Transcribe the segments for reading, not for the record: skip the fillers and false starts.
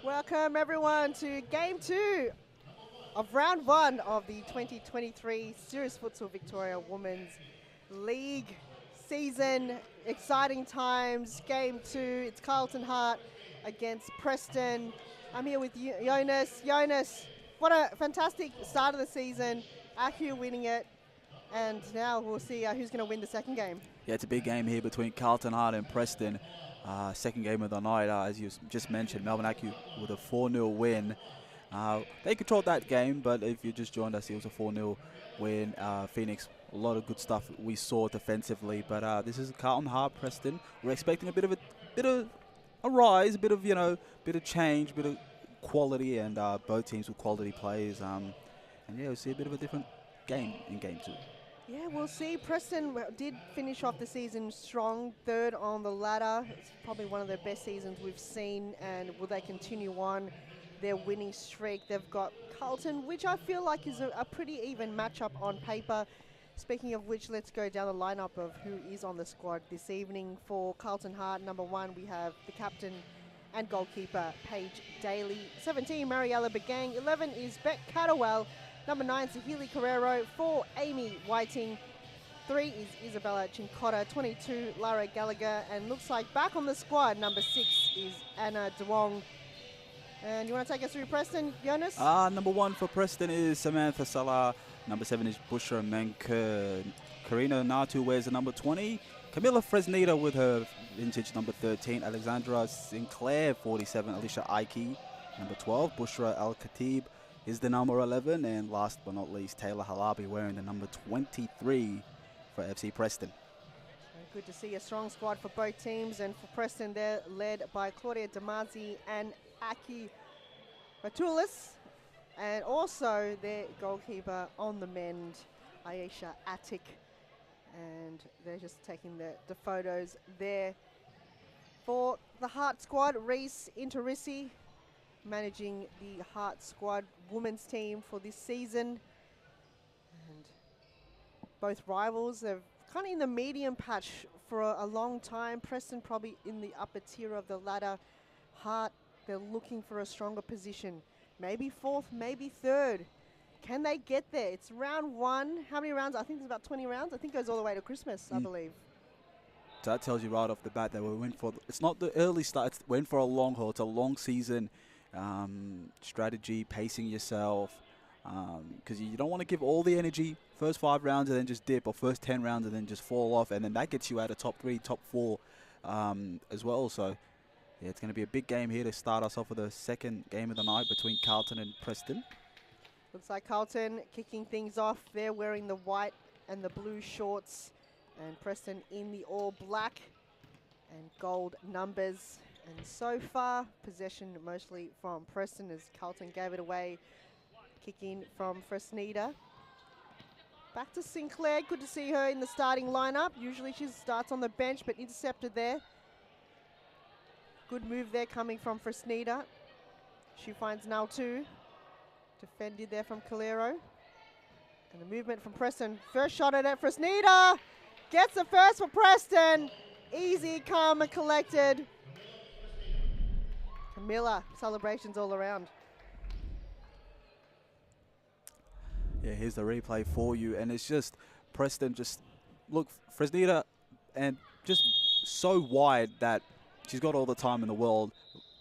Welcome everyone to Game 2 of Round 1 of the 2023 Serious Futsal Victoria Women's League season. Exciting times. Game 2, it's Carlton Heart against Preston. I'm here with Jonas. Jonas, what a fantastic start of the season. Aku winning it. And now we'll see who's going to win the second game. Yeah, it's a big game here between Carlton Heart and Preston. Second game of the night, as you just mentioned, Melbourne Aku with a 4-0 win. They controlled that game, but if you just joined us, it was a 4-0 win. Phoenix, a lot of good stuff we saw defensively, but this is Carlton Heart, Preston. We're expecting a bit of a rise, a bit of bit of change, bit of quality, and both teams with quality players. And yeah, we'll see a bit of a different game in Game 2. Yeah, we'll see. Preston did finish off the season strong, third on the ladder. It's probably one of the best seasons we've seen, and will they continue on their winning streak? They've got Carlton, which I feel like is a pretty even matchup on paper. Speaking of which, let's go down the lineup of who is on the squad this evening. For Carlton Heart, number 1, we have the captain and goalkeeper, Paige Daly. 17, Mariella Begang. 11 is Beck Catterwell. Number 9, Sahili Carrero. 4, Amy Whiting. 3 is Isabella Chincotta. 22, Lara Gallagher. And looks like back on the squad, number 6 is Anna Duong. And you want to take us through Preston, Jonas? Number 1 for Preston is Samantha Salah. Number 7 is Bushra Menker. Karina Natu wears the number 20. Camilla Fresneda with her vintage number 13. Alexandra Sinclair, 47. Alicia Aiki, number 12. Bushra Al-Khatib is the number 11. And last but not least, Taylor Halabi wearing the number 23 for FC Preston. Good to see a strong squad for both teams. And for Preston, they're led by Claudia Damazi and Aki Ratulis. And also their goalkeeper on the mend, Ayesha Attic. And they're just taking the photos there. For the Heart squad, Reese Interissi managing the Heart squad women's team for this season. And both rivals, they're kind of in the medium patch for a long time. Preston probably in the upper tier of the ladder. Heart, they're looking for a stronger position. Maybe 4th, maybe 3rd. Can they get there? It's round 1. How many rounds? I think there's about 20 rounds. I think it goes all the way to Christmas, I believe. So that tells you right off the bat that we're in for, it's not the early start, we're in for a long haul. It's a long season. Strategy, pacing yourself, because you don't want to give all the energy first 5 rounds and then just dip, or first 10 rounds and then just fall off, and then that gets you out of top 3, top 4 as well. So yeah, it's going to be a big game here to start us off with the second game of the night between Carlton and Preston. Looks like Carlton kicking things off. They're wearing the white and the blue shorts, and Preston in the all black and gold numbers. And so far, possession mostly from Preston as Carlton gave it away. Kick in from Fresneda. Back to Sinclair. Good to see her in the starting lineup. Usually she starts on the bench, but intercepted there. Good move there coming from Fresneda. She finds Naltu. Defended there from Calero. And the movement from Preston. First shot at it. Fresneda gets the first for Preston. Easy, calm and collected. Camilla, celebrations all around. Yeah, here's the replay for you, and it's just Preston just look Fresneda, and just so wide that she's got all the time in the world.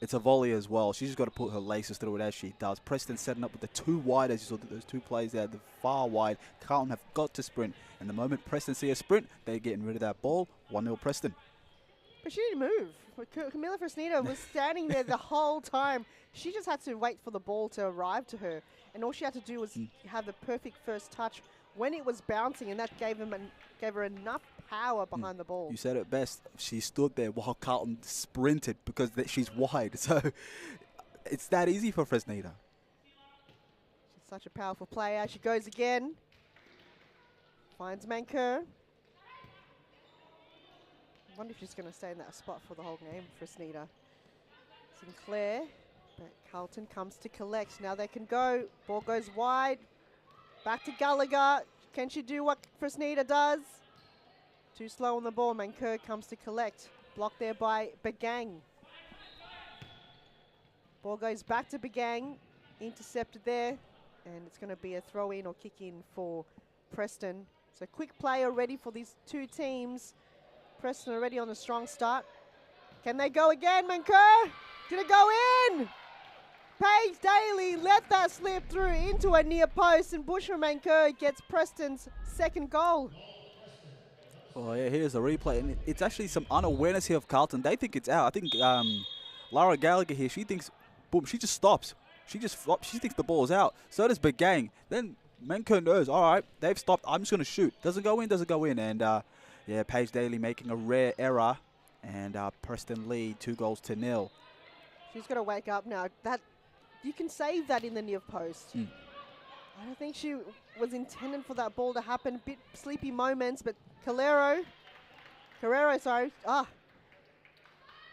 It's a volley as well. She's just got to put her laces through it as she does. Preston setting up with the 2 wide, as you saw those 2 plays there, the far wide. Carlton have got to sprint, and the moment Preston see a sprint, they're getting rid of that ball. 1-0 Preston. But she didn't move. Camilla Fresneda was standing there the whole time. She just had to wait for the ball to arrive to her. And all she had to do was have the perfect first touch when it was bouncing, and that gave her enough power behind the ball. You said it best. She stood there while Carlton sprinted because she's wide. So it's that easy for Fresneda. She's such a powerful player. She goes again. Finds Manker. I wonder if she's going to stay in that spot for the whole game, Fresneda. Sinclair, but Carlton comes to collect. Now they can go. Ball goes wide. Back to Gallagher. Can she do what Fresneda does? Too slow on the ball. Manker comes to collect. Blocked there by Begang. Ball goes back to Begang, intercepted there, and it's going to be a throw-in or kick-in for Preston. So quick play already for these two teams. Preston already on a strong start. Can they go again, Mancur? Did it go in? Paige Daly let that slip through into a near post, and Bushra Mancur gets Preston's second goal. Oh yeah, here's a replay, and it's actually some unawareness here of Carlton. They think it's out. I think Lara Gallagher here, she thinks, boom, she just stops. She thinks the ball is out. So does Begang. Then Mancur knows, all right, they've stopped. I'm just going to shoot. Doesn't go in. And yeah, Paige Daly making a rare error, and Preston lead 2-0. She's got to wake up now. That you can save that in the near post. I don't think she was intended for that ball to happen. Bit sleepy moments, but Carrero, sorry.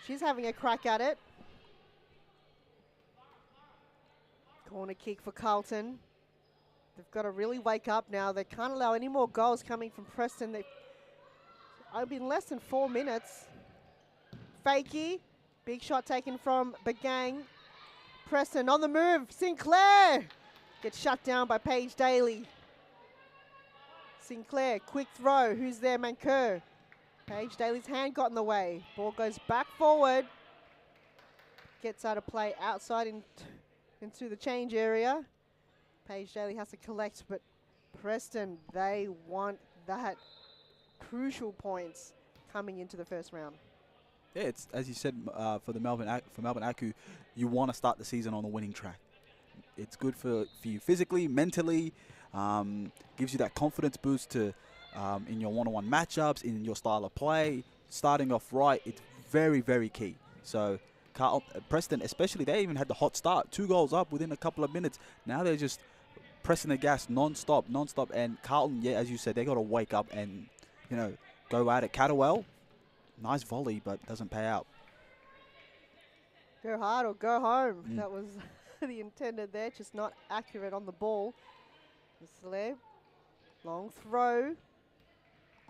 She's having a crack at it. Corner kick for Carlton. They've got to really wake up now. They can't allow any more goals coming from Preston. I've been less than 4 minutes. Fakey, big shot taken from Begang. Preston on the move. Sinclair gets shut down by Paige Daly. Sinclair, quick throw. Who's there? Mancur. Paige Daly's hand got in the way. Ball goes back forward. Gets out of play outside into the change area. Paige Daly has to collect, but Preston, they want that crucial points coming into the first round. Yeah, it's as you said for Melbourne Aku, you want to start the season on the winning track. It's good for you physically, mentally, gives you that confidence boost to in your one-on-one matchups, in your style of play. Starting off right, it's very, very key. So Preston, especially, they even had the hot start, 2 goals up within a couple of minutes. Now they're just pressing the gas non-stop. And Carlton, yeah, as you said, they got to wake up and, you know, go at it. Catterwell, nice volley, but doesn't pay out. Go hard or go home. That was the intended there, just not accurate on the ball. Sleb, long throw.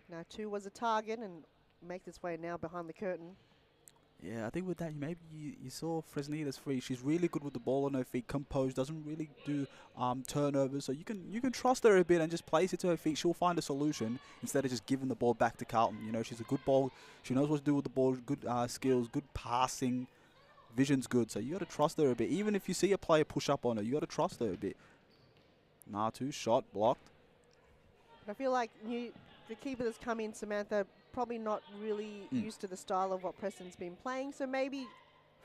Now 2 was a target and make this way now behind the curtain. Yeah, I think with that, maybe you saw Fresnita's free. She's really good with the ball on her feet, composed, doesn't really do turnovers. So you can trust her a bit and just place it to her feet. She'll find a solution instead of just giving the ball back to Carlton. You know, she's a good ball. She knows what to do with the ball. Good skills, good passing, vision's good. So you got to trust her a bit. Even if you see a player push up on her, you got to trust her a bit. Natu shot blocked. But I feel like the keeper that's come in, Samantha, probably not really used to the style of what Preston's been playing. So maybe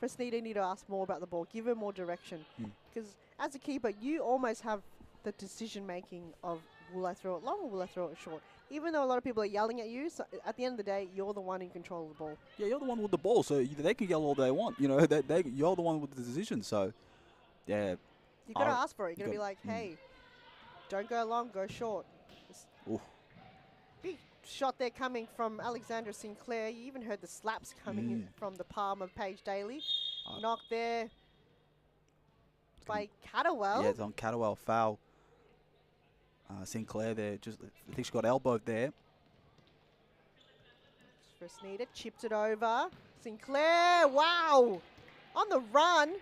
Fresnita need to ask more about the ball, give her more direction. Because as a keeper, you almost have the decision-making of, will I throw it long or will I throw it short? Even though a lot of people are yelling at you, so at the end of the day, you're the one in control of the ball. Yeah, you're the one with the ball, so they can yell all they want. You know, you're the one with the decision. So, yeah. You've got to ask for it. You've got to be like, hey, don't go long, go short. Big shot there coming from Alexandra Sinclair. You even heard the slaps coming in from the palm of Paige Daly. Knocked there by Catterwell. Yeah, it's on Catterwell, foul. Sinclair there, I think she got elbowed there. Fresnita chipped it over. Sinclair, wow, on the run.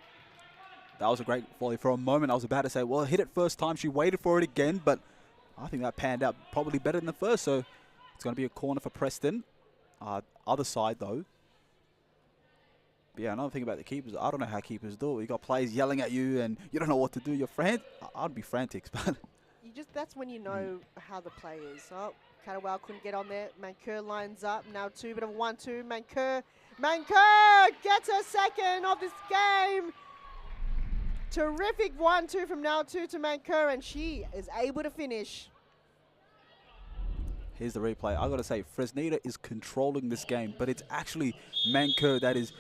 That was a great volley. For a moment, I was about to say, well, hit it first time. She waited for it again, but I think that panned out probably better than the first. So it's going to be a corner for Preston. Other side, though. But yeah, another thing about the keepers, I don't know how keepers do it. You got players yelling at you, and you don't know what to do. You're I'd be frantic, but that's when you know how the play is. Oh, Catterwell couldn't get on there. Mancur lines up. Now 2, bit of 1-2. Mancur gets her second of this game. Terrific 1-2 from now 2 to Mancur, and she is able to finish. Here's the replay. I got to say, Fresnita is controlling this game, but it's actually Mancur that is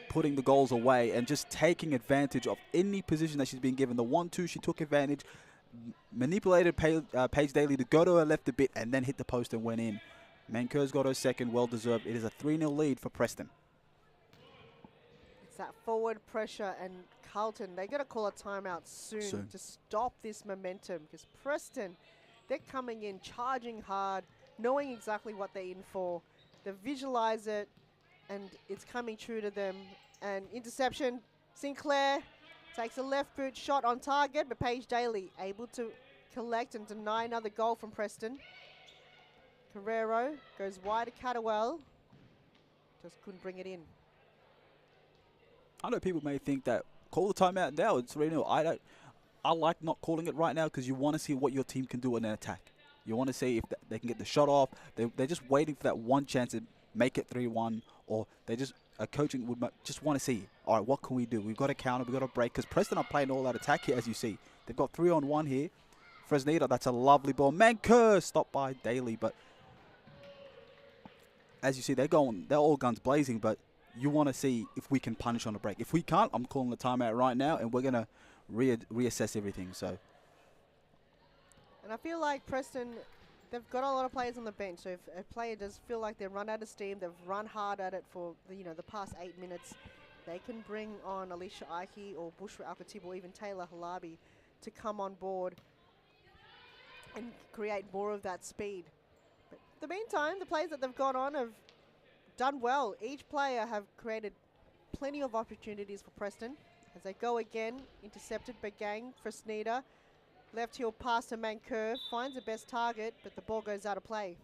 putting the goals away and just taking advantage of any position that she's been given. The 1-2, she took advantage, manipulated Paige Daly to go to her left a bit, and then hit the post and went in. Mancur's got her second, well-deserved. It is a 3-0 lead for Preston. It's that forward pressure, and Carlton, they got to call a timeout soon to stop this momentum, because Preston, they're coming in, charging hard, knowing exactly what they're in for. They visualize it, and it's coming true to them. And interception, Sinclair Takes a left boot shot on target, but Paige Daly able to collect and deny another goal from Preston. Carrero goes wide to Catterwell. Just couldn't bring it in. I know people may think that call the timeout now. It's 3-0. I like not calling it right now because you want to see what your team can do in an attack. You want to see if they can get the shot off. They're just waiting for that one chance to make it 3-1, or they just coaching would just want to see, all right, what can we do? We've got to counter, we've got to break, because Preston are playing all that attack here, as you see. They've got 3-on-1 here. Fresneda, that's a lovely ball. Manker stopped by Daly, but as you see, they're all guns blazing, but you want to see if we can punish on the break. If we can't, I'm calling the timeout right now, and we're going to reassess everything. So, and I feel like Preston, they've got a lot of players on the bench, so if a player does feel like they've run out of steam, they've run hard at it for the past 8 minutes, they can bring on Alicia Ike or Bushra Al-Khatib or even Taylor Halabi to come on board and create more of that speed. But in the meantime, the players that they've got on have done well. Each player have created plenty of opportunities for Preston. As they go again, intercepted Bagang, Fresneda. Left heel pass to Manker, finds the best target, but the ball goes out of play.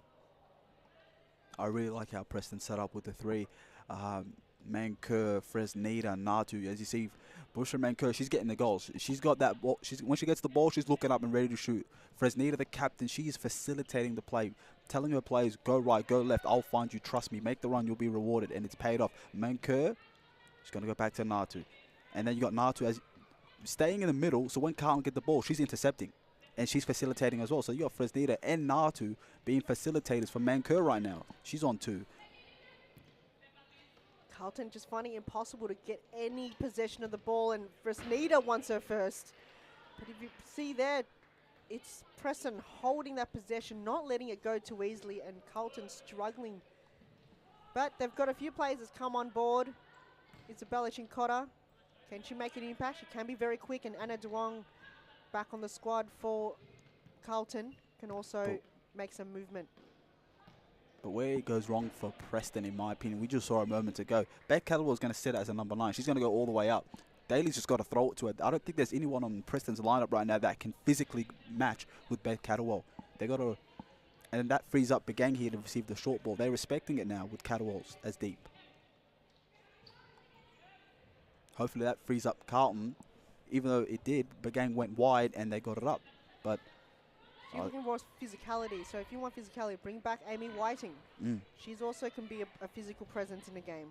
I really like how Preston set up with the three. Manker, Fresneda, Natu. As you see, Bushra Manker, she's getting the goals. She's got that ball. When she gets the ball, she's looking up and ready to shoot. Fresneda, the captain, she is facilitating the play, telling her players, go right, go left, I'll find you, trust me, make the run, you'll be rewarded, and it's paid off. Manker, she's going to go back to Natu. And then you got Natu as staying in the middle, so when Carlton get the ball, she's intercepting. And she's facilitating as well. So you got Fresneda and Natu being facilitators for Manker right now. She's on 2. Carlton just finding it impossible to get any possession of the ball, and Fresneda wants her first. But if you see there, it's Preston holding that possession, not letting it go too easily, and Carlton struggling. But they've got a few players that's come on board. Isabella Chincotta. Can she make an impact? She can be very quick, and Anna Duong back on the squad for Carlton can also make some movement. But where it goes wrong for Preston, in my opinion, we just saw a moment ago. Beth Catterwell is going to sit as a number 9. She's going to go all the way up. Daly's just got to throw it to her. I don't think there's anyone on Preston's lineup right now that can physically match with Beth Catterwell. They got to, and that frees up Bagang here to receive the short ball. They're respecting it now with Catterwell's as deep. Hopefully that frees up Carlton. Even though it did, Bagang went wide and they got it up. But you're looking for physicality. So if you want physicality, bring back Amy Whiting. She's also can be a physical presence in the game.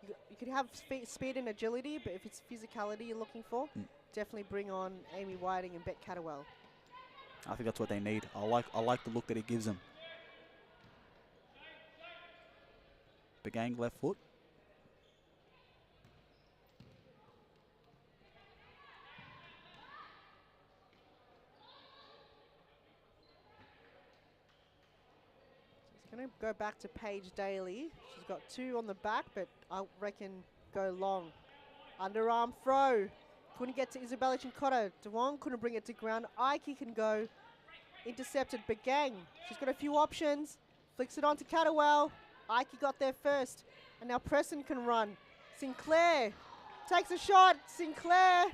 You could have speed and agility, but if it's physicality you're looking for, definitely bring on Amy Whiting and Bet Catterwell. I think that's what they need. I like the look that it gives them. Bagang left foot. Going to go back to Paige Daly. She's got 2 on the back, but I reckon go long. Underarm throw. Couldn't get to Isabella Chincotta. Duong couldn't bring it to ground. Ike can go. Intercepted Bagang. She's got a few options. Flicks it on to Catterwell. Ike got there first. And now Preston can run. Sinclair takes a shot. Sinclair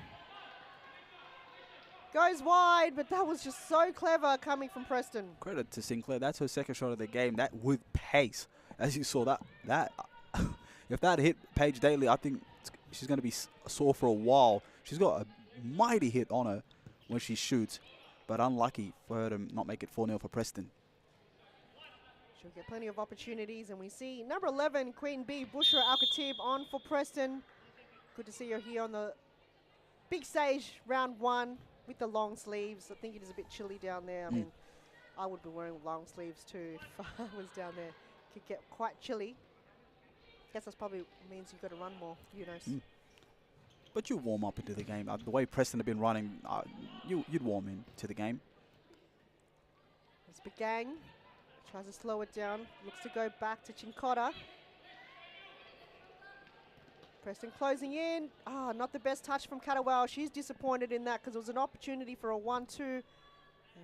goes wide, but that was just so clever coming from Preston. Credit to Sinclair. That's her second shot of the game. That with pace. As you saw, that if that hit Paige Daly, I think she's going to be sore for a while. She's got a mighty hit on her when she shoots, but unlucky for her to not make it 4-0 for Preston. She'll get plenty of opportunities, and we see number 11, Queen Bee, Bushra Al-Khatib on for Preston. Good to see her here on the big stage, round 1. With the long sleeves. I think it is a bit chilly down there. I mean, I would be wearing long sleeves too if I was down there. It could get quite chilly. I guess that probably means you've got to run more, But you warm up into the game. The way Preston have been running, you'd warm into the game. It's Bagang. Tries to slow it down. Looks to go back to Chincotta. Preston closing in. Not the best touch from Catterwell. She's disappointed in that because it was an opportunity for a 1-2, and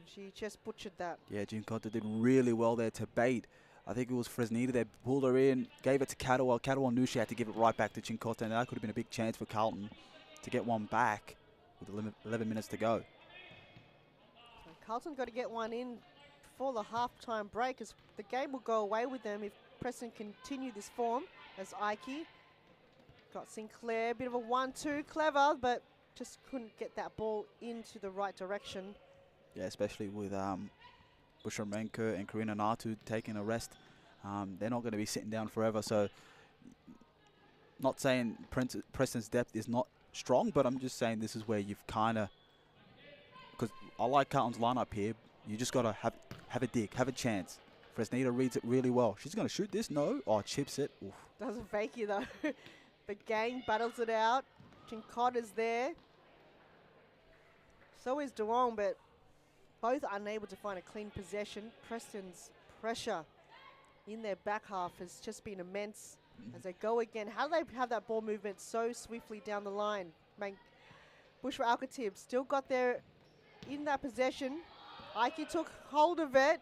she just butchered that. Yeah, Chincotta did really well there to bait. I think it was Fresneda that pulled her in, gave it to Catterwell. Catterwell knew she had to give it right back to Chincotta, and that could have been a big chance for Carlton. to get one back with 11 minutes to go. Carlton got to get one in before the halftime break, as the game will go away with them if Preston continue this form. As Ike got Sinclair, bit of a 1-2, clever, but just couldn't get that ball into the right direction. Yeah, especially with Bushra Menko and Karina Natu taking a rest. They're not going to be sitting down forever, so not saying Preston's depth is not strong, but I'm just saying this is where you've kind of, because I like Carlton's lineup here, you just got to have a dig, have a chance. Fresneda reads it really well. She's going to shoot this, no? Oh, chips it. Oof. Doesn't fake you though. The gang battles it out. Chincott is there. So is Duong, but both unable to find a clean possession. Preston's pressure in their back half has just been immense as they go again. How do they have that ball movement so swiftly down the line? Bushra Al-Khatib still got there in that possession. Ike took hold of it.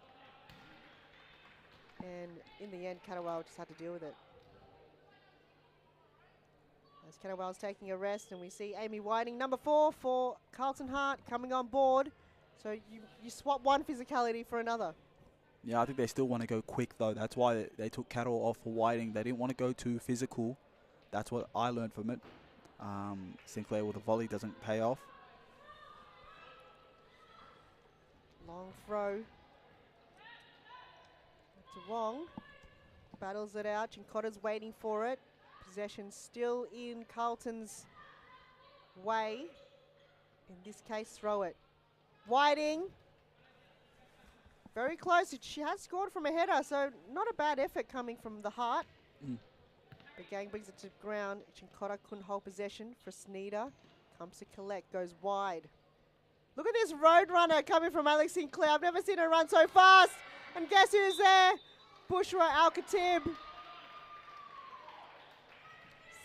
And in the end, Catawal just had to deal with it. As Catawal's taking a rest, and we see Amy Whiting, number 4 for Carlton Hart, coming on board. So you swap one physicality for another. Yeah, I think they still want to go quick, though. That's why they took Catawal off for Whiting. They didn't want to go too physical. That's what I learned from it. Sinclair with a volley doesn't pay off. Long throw. Wong battles it out. Chincotta's waiting for it. Possession still in Carlton's way. In this case, throw it. Whiting. Very close. She has scored from a header, so not a bad effort coming from the Heart. The gang brings it to ground. Chincotta couldn't hold possession. Fresneda comes to collect, goes wide. Look at this road runner coming from Alex Sinclair. I've never seen her run so fast. And guess who's there? Bushra Al-Khatib.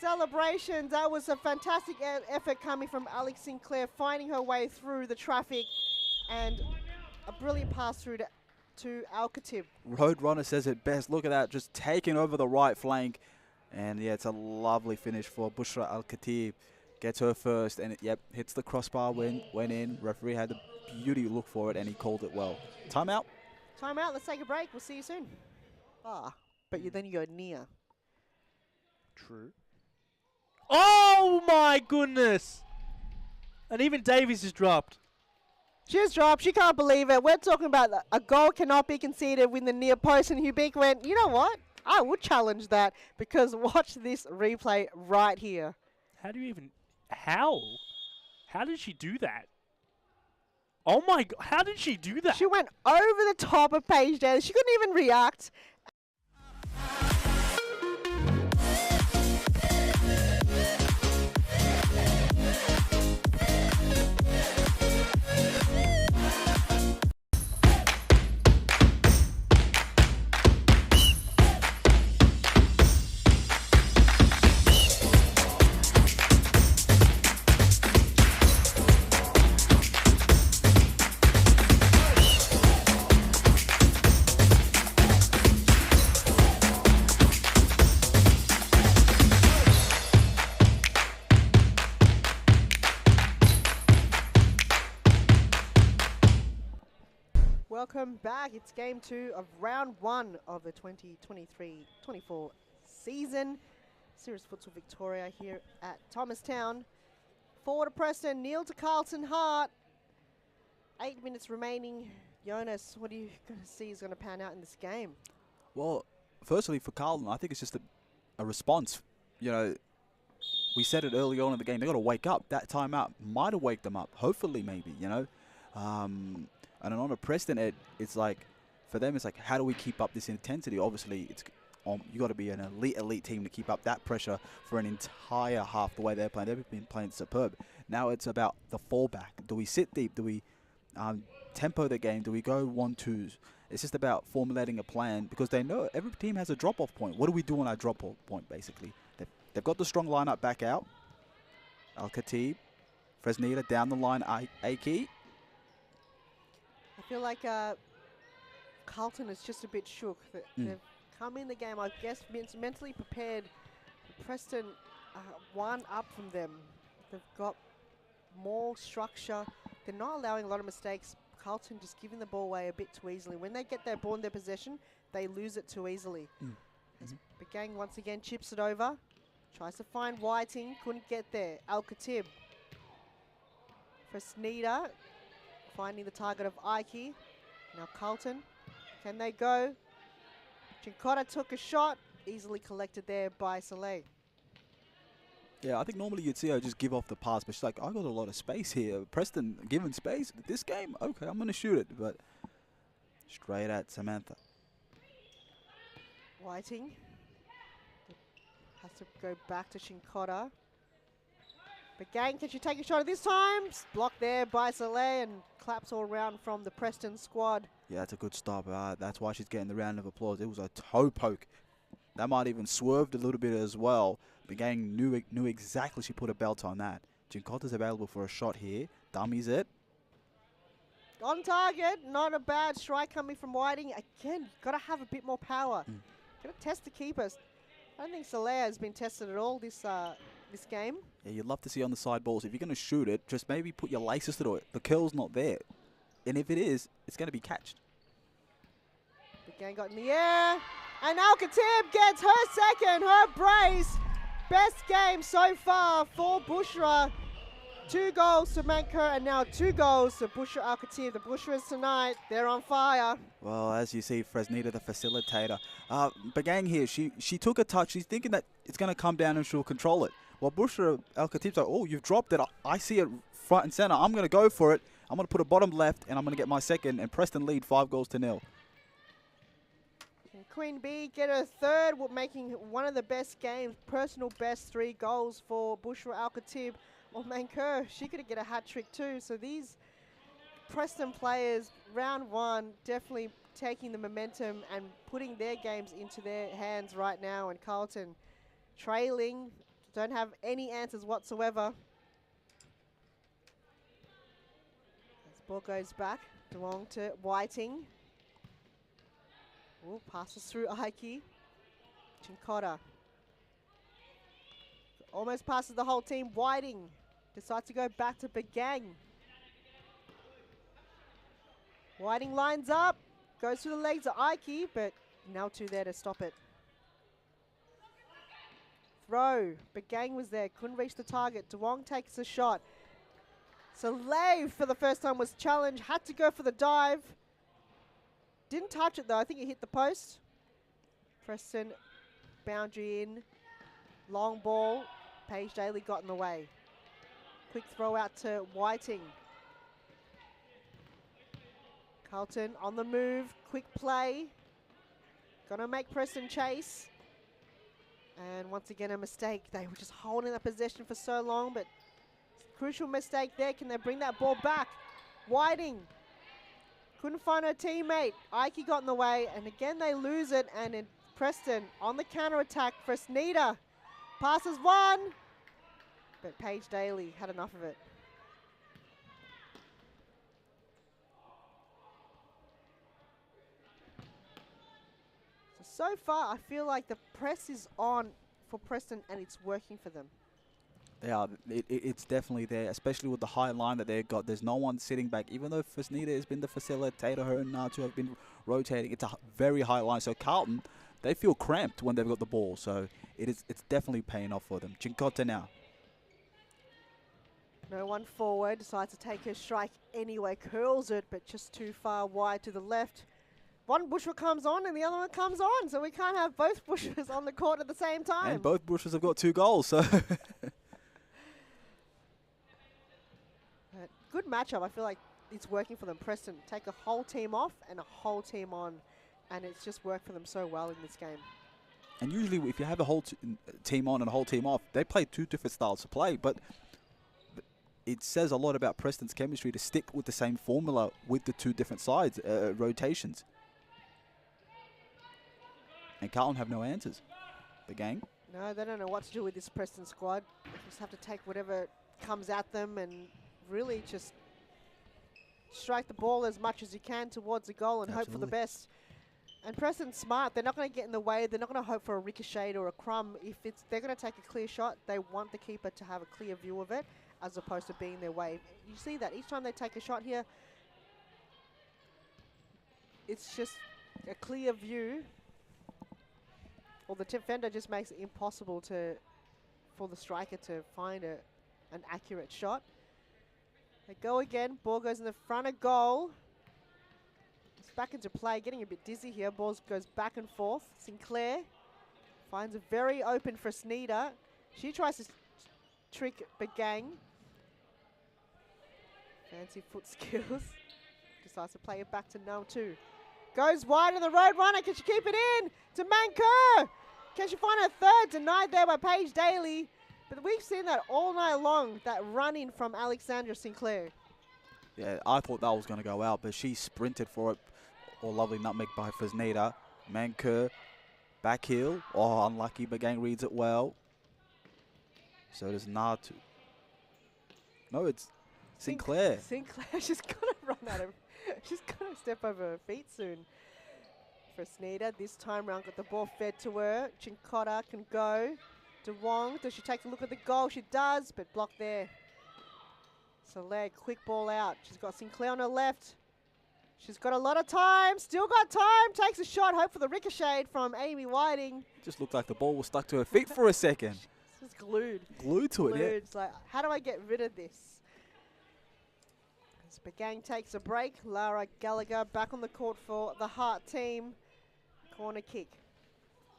Celebrations. That was a fantastic effort coming from Alex Sinclair, finding her way through the traffic, and a brilliant pass through to Al-Khatib. Roadrunner says it best. Look at that, just taking over the right flank. And yeah, it's a lovely finish for Bushra Al-Khatib. Gets her first, and it, hits the crossbar, went in. Referee had the beauty look for it, and he called it well. Timeout. Timeout. Let's take a break. We'll see you soon. But then you go near. True. Oh my goodness! And even Davies is dropped. She's dropped. She can't believe it. We're talking about a goal cannot be conceded with the near post, and Hubik went, you know what? I would challenge that, because watch this replay right here. How do you even... How? How did she do that? Oh my God, how did she do that? She went over the top of Paige Daly. She couldn't even react. Welcome back. It's game 2 of round 1 of the 2023-24 season. Serious Futsal Victoria here at Thomastown. Forward to Preston, Neil to Carlton Hart. 8 minutes remaining. Jonas, what are you going to see is going to pan out in this game? Well, firstly, for Carlton, I think it's just a response. You know, we said it early on in the game. They got to wake up. That timeout might have waked them up. Hopefully, maybe, you know. And on a Preston, it's like, for them, it's like, how do we keep up this intensity? Obviously, it's you got to be an elite team to keep up that pressure for an entire half the way they're playing. They've been playing superb. Now it's about the fallback. Do we sit deep? Do we tempo the game? Do we go 1-2s? It's just about formulating a plan, because they know every team has a drop-off point. What do we do on our drop-off point, basically? They've got the strong lineup back out. Al-Khatib, Fresneda down the line, Aiki. I feel like Carlton is just a bit shook. They've come in the game, I guess, mentally prepared. Preston one up from them. They've got more structure. They're not allowing a lot of mistakes. Carlton just giving the ball away a bit too easily. When they get their ball in their possession, they lose it too easily. As Begang once again chips it over. Tries to find Whiting. Couldn't get there. Al-Khatib. For Sneeder. Finding the target of Ike. Now Carlton. Can they go? Chinkota took a shot. Easily collected there by Soleil. Yeah, I think normally you'd see her just give off the pass, but she's like, I got a lot of space here. Preston given space. This game, okay, I'm going to shoot it. But straight at Samantha. Whiting. Has to go back to Chinkota. Begang, can she take a shot at this time? Blocked there by Soleil and claps all around from the Preston squad. Yeah, that's a good stop. That's why she's getting the round of applause. It was a toe poke. That might even swerved a little bit as well. Begang knew exactly she put a belt on that. Chinkota's available for a shot here. Dummies it. On target, not a bad strike coming from Whiting. Again, got to have a bit more power. Got to test the keepers. I don't think Soleil has been tested at all this game. Yeah, you'd love to see on the side balls. If you're going to shoot it, just maybe put your laces through it. The curl's not there. And if it is, it's going to be catched. Begang got in the air. And Al-Khatib gets her second, her brace. Best game so far for Bushra. 2 goals to Manker and now 2 goals to Bushra Al-Khatib. The Bushras tonight, they're on fire. Well, as you see, Fresnita, the facilitator. Begang here, she took a touch. She's thinking that it's going to come down and she'll control it. Well, Bushra Al-Khatib's like, oh, you've dropped it. I see it front and center. I'm going to go for it. I'm going to put a bottom left and I'm going to get my second. And Preston lead 5-0. Queen Bee get her third, making one of the best games. Personal best 3 goals for Bushra Al-Khatib. Well, Manker, she could get a hat trick too. So these Preston players, round 1, definitely taking the momentum and putting their games into their hands right now. And Carlton trailing, don't have any answers whatsoever. This ball goes back, belong to Whiting. Ooh, passes through Ike. Chinkota. Almost passes the whole team. Whiting decides to go back to Begang. Whiting lines up. Goes through the legs of Ike, but now 2 there to stop it. Throw. Begang was there. Couldn't reach the target. DeWong takes a shot. Soleil for the first time was challenged. Had to go for the dive. Didn't touch it though. I think it hit the post. Preston, boundary in. Long ball. Paige Daly got in the way. Quick throw out to Whiting. Carlton on the move. Quick play. Gonna make Preston chase. And once again a mistake. They were just holding that possession for so long, but crucial mistake there. Can they bring that ball back? Whiting. Couldn't find her teammate. Ike got in the way, and again they lose it. And in Preston on the counter attack for Sneeder. Passes one, but Paige Daly had enough of it. So far, I feel like the press is on for Preston, and it's working for them. They are. It's definitely there, especially with the high line that they've got. There's no one sitting back. Even though Fresnita has been the facilitator, her and Natu have been rotating. It's a very high line. So Carlton, they feel cramped when they've got the ball. So it's definitely paying off for them. Chinkota now. No one forward. Decides to take her strike anyway. Curls it, but just too far wide to the left. One Bushra comes on and the other one comes on. So we can't have both Bushras on the court at the same time. And both Bushras have got 2 goals. So good matchup. I feel like it's working for them. Preston take a whole team off and a whole team on, and it's just worked for them so well in this game. And usually if you have a whole team on and a whole team off, they play 2 different styles of play. But it says a lot about Preston's chemistry to stick with the same formula with the 2 different sides, rotations. And Carlton have no answers. The gang. No, they don't know what to do with this Preston squad. They just have to take whatever comes at them and really just strike the ball as much as you can towards the goal and hope for the best. And Preston's smart. They're not going to get in the way. They're not going to hope for a ricochet or a crumb. If they're going to take a clear shot, they want the keeper to have a clear view of it as opposed to being their wave. You see that each time they take a shot here, it's just a clear view. Or the defender just makes it impossible for the striker to find an accurate shot. They go again. Ball goes in the front of goal. It's back into play. Getting a bit dizzy here. Ball goes back and forth. Sinclair finds a very open for Sneeder. She tries to trick Bagang. Fancy foot skills. Decides to play it back to No. 2. Goes wide of the road runner. Can she keep it in? To Manker. Can she find a third? Denied there by Paige Daly. But we've seen that all night long, that run-in from Alexandra Sinclair. Yeah, I thought that was going to go out, but she sprinted for it. Oh, lovely nutmeg by Fresneda. Manker, back heel. Oh, unlucky, but Gang reads it well. So does Natu. No, it's Sinclair. Sinclair, she's going to run out of... She's going to step over her feet soon. Fresneda, this time round, got the ball fed to her. Chincotta can go. DeWong, does she take a look at the goal? She does, but blocked there. Soler, quick ball out. She's got Sinclair on her left. She's got a lot of time, still got time. Takes a shot, hope for the ricochet from Amy Whiting. Just looked like the ball was stuck to her feet for a second. She's glued. Glued to it, yeah. It's like, how do I get rid of this? As Bagang takes a break, Lara Gallagher back on the court for the Hart team. Corner kick.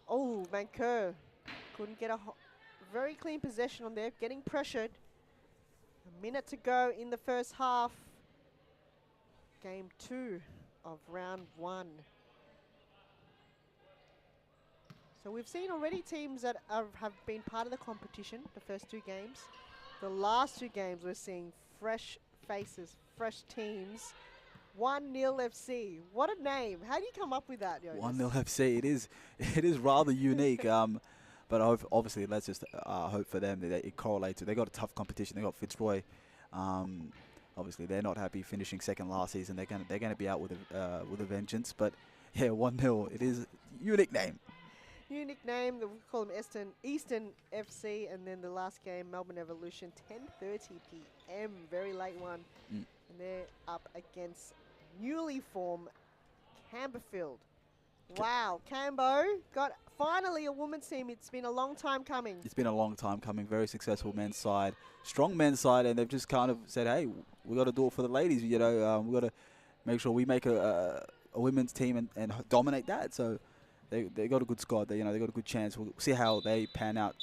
Oh, Manker couldn't get a very clean possession on there, getting pressured. A minute to go in the first half. Game 2 of round 1. So we've seen already teams that have been part of the competition, the first 2 games. The last 2 games we're seeing fresh faces, fresh teams. 1-0 FC. What a name. How do you come up with that, Jonas? 1-0 FC. It is rather unique. But obviously, let's just hope for them that it correlates. They got a tough competition. They got Fitzroy. Obviously, they're not happy finishing second last season. They're going to be out with a vengeance. But yeah, 1-0. It is a unique name. Unique name. We call them Eastern FC, and then the last game, Melbourne Evolution, 10:30 p.m. Very late one, and they're up against newly formed Camberfield. Wow, Cambo got finally a women's team. It's been a long time coming. It's been a long time coming. Very successful men's side, strong men's side, and they've just kind of said, "Hey, we got to do it for the ladies. You know, we got to make sure we make a women's team and dominate that." So they got a good squad. They got a good chance. We'll see how they pan out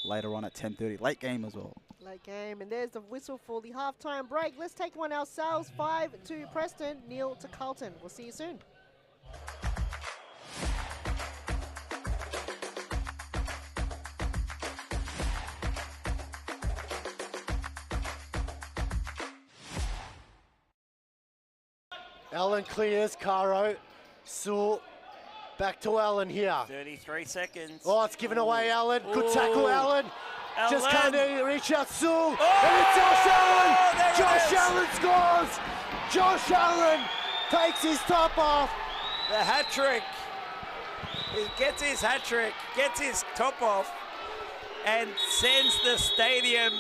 later on at 10:30. Late game as well. Late game, and there's the whistle for the halftime break. Let's take one ourselves. 5-2 Preston, 0 to Carlton. We'll see you soon. Allen clears, Caro, Sewell, back to Allen here. 33 seconds. Oh, it's given away, Allen. Good tackle, Allen. Just can't reach out, Sewell. Oh! And it's Josh Allen. There Josh Allen scores. Josh Allen takes his top off. The hat trick. He gets his hat trick, gets his top off, and sends the stadium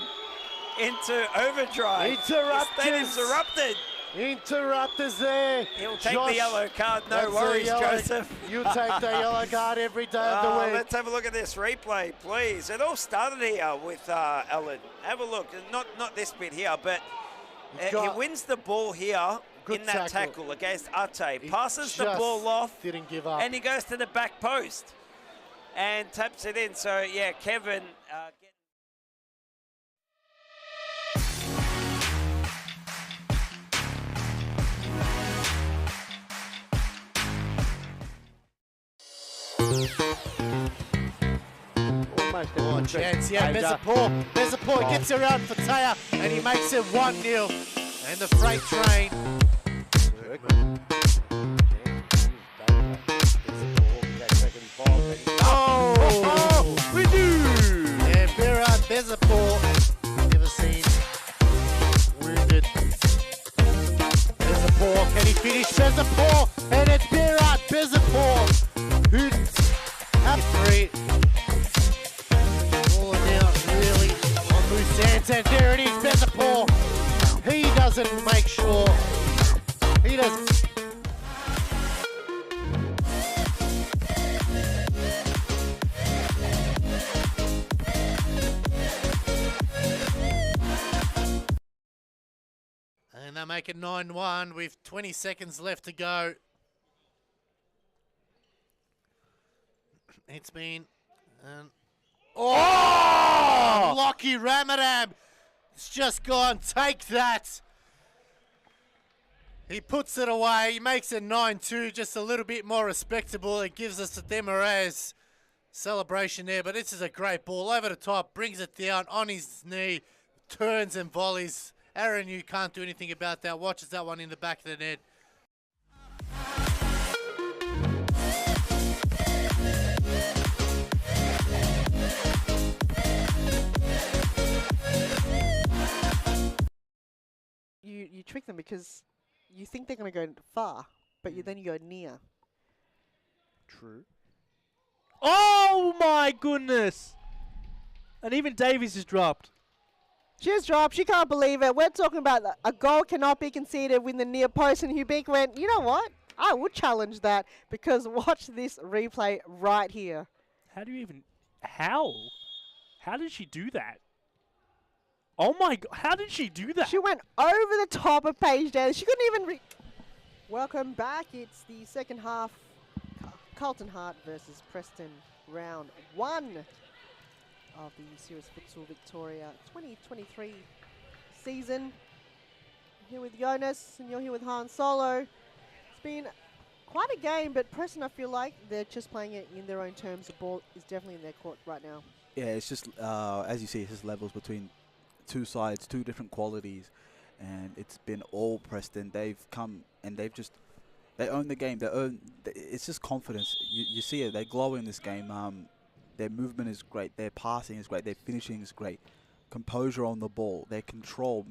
into overdrive. Interrupters. The stadium's erupted. Interrupters there. He'll take the yellow card, no worries, Joseph. You take the yellow card every day of the week. Let's have a look at this replay, please. It all started here with Allen. Have a look. Not this bit here, but he wins the ball here in that tackle against Ate. Passes the ball off. Didn't give up. And he goes to the back post and taps it in. So, yeah, Kevin... Oh, chance, yeah, Bezapur gets around for Taya, and he makes it 1-0. And the freight train. Oh, we do! And Berat Bezapur, never seen wounded. Bezapur, can he finish? Bezapur, and it's Berat Bezapur, who have 3. Now really on loose ends. chance, and there it is, Bezapor. He doesn't make sure. He doesn't. And they make it 9-1 with 20 seconds left to go. It's been... oh! Lucky Ramadan! It's just gone. Take that. He puts it away. He makes it 9-2, just a little bit more respectable. It gives us a Demarez celebration there. But this is a great ball. Over the top, brings it down on his knee, turns and volleys. Aaron, you can't do anything about that. Watches that one in the back of the net. You trick them because you think they're going to go far, but then you go near. True. Oh my goodness! And even Davies is dropped. She's dropped. She can't believe it. We're talking about a goal cannot be conceded when the near post, and Hubik went, you know what? I would challenge that because watch this replay right here. How do you even... How? How did she do that? Oh my God, how did she do that? She went over the top of Paige Daly. She couldn't even... Welcome back. It's the second half. Carlton Hart versus Preston, round 1 of the Serious Futsal Victoria 2023 season. I'm here with Jonas and you're here with Han Solo. It's been quite a game, but Preston, I feel like they're just playing it in their own terms. The ball is definitely in their court right now. Yeah, it's just, as you see, it's just levels between two sides, two different qualities, and it's been all Preston. They've come and they own the game. It's just confidence. You see it. They glow in this game. Their movement is great. Their passing is great. Their finishing is great. Composure on the ball. Their control.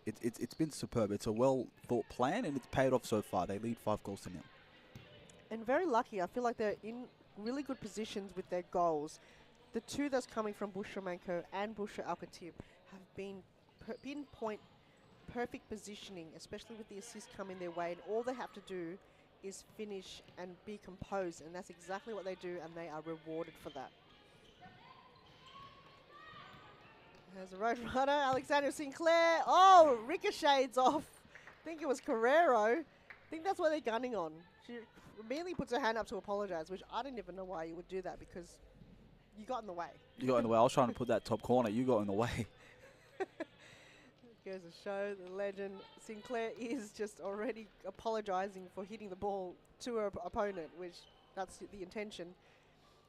It's been superb. It's a well thought plan, and it's paid off so far. They lead 5-0. And very lucky. I feel like they're in really good positions with their goals. The two that's coming from Bushra Manko and Bushra Al-Khatib have been pinpoint perfect positioning, especially with the assist coming their way. And all they have to do is finish and be composed. And that's exactly what they do, and they are rewarded for that. There's a road runner, Alexander Sinclair. Oh, ricochets off. I think it was Carrero. I think that's what they're gunning on. She immediately puts her hand up to apologize, which I didn't even know why you would do that because you got in the way. You got in the way. I was trying to put that top corner. You got in the way. Goes to show the legend Sinclair is just already apologizing for hitting the ball to her opponent, which that's the intention.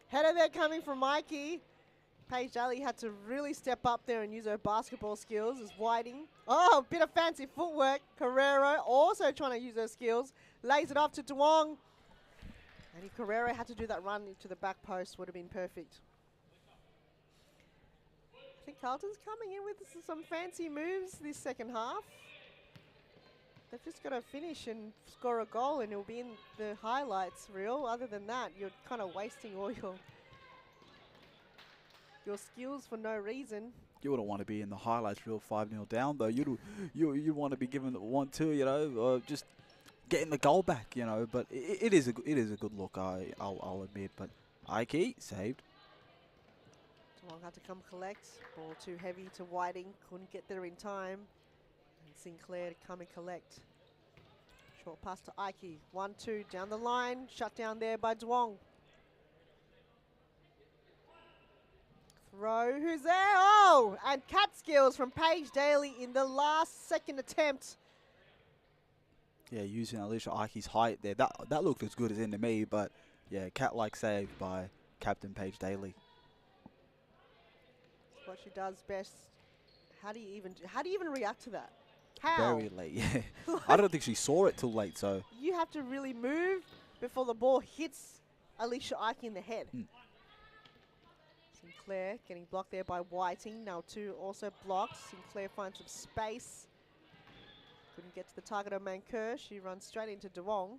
Header there coming from Mikey. Paige Daly had to really step up there and use her basketball skills as Whiting. Oh, bit of fancy footwork. Carrero also trying to use her skills. Lays it off to Duong. And if Carrero had to do that run into the back post, would have been perfect. I think Carlton's coming in with some fancy moves this second half. They've just got to finish and score a goal and it'll be in the highlights reel. Other than that, you're kind of wasting all your skills for no reason. You wouldn't want to be in the highlights reel 5-0 down, though. You want to be given the 1-2, you know, just getting the goal back, you know. But it is a good look, I'll admit. But Ike saved. Long had to come collect. Ball too heavy to Whiting. Couldn't get there in time. And Sinclair to come and collect. Short pass to Ike. 1-2 down the line. Shut down there by Duong. Throw. Who's there? Oh! And cat skills from Paige Daly in the last second attempt. Yeah, using Alicia Ike's height there. That looked as good as in to me, but yeah, cat-like save by Captain Paige Daly. What she does best. How do you even react to that? How? Very late, yeah. I don't think she saw it till late, so. You have to really move before the ball hits Alicia Ike in the head. Sinclair getting blocked there by Whiting. Now two also blocked. Sinclair finds some space. Couldn't get to the target of Manker. She runs straight into Duong.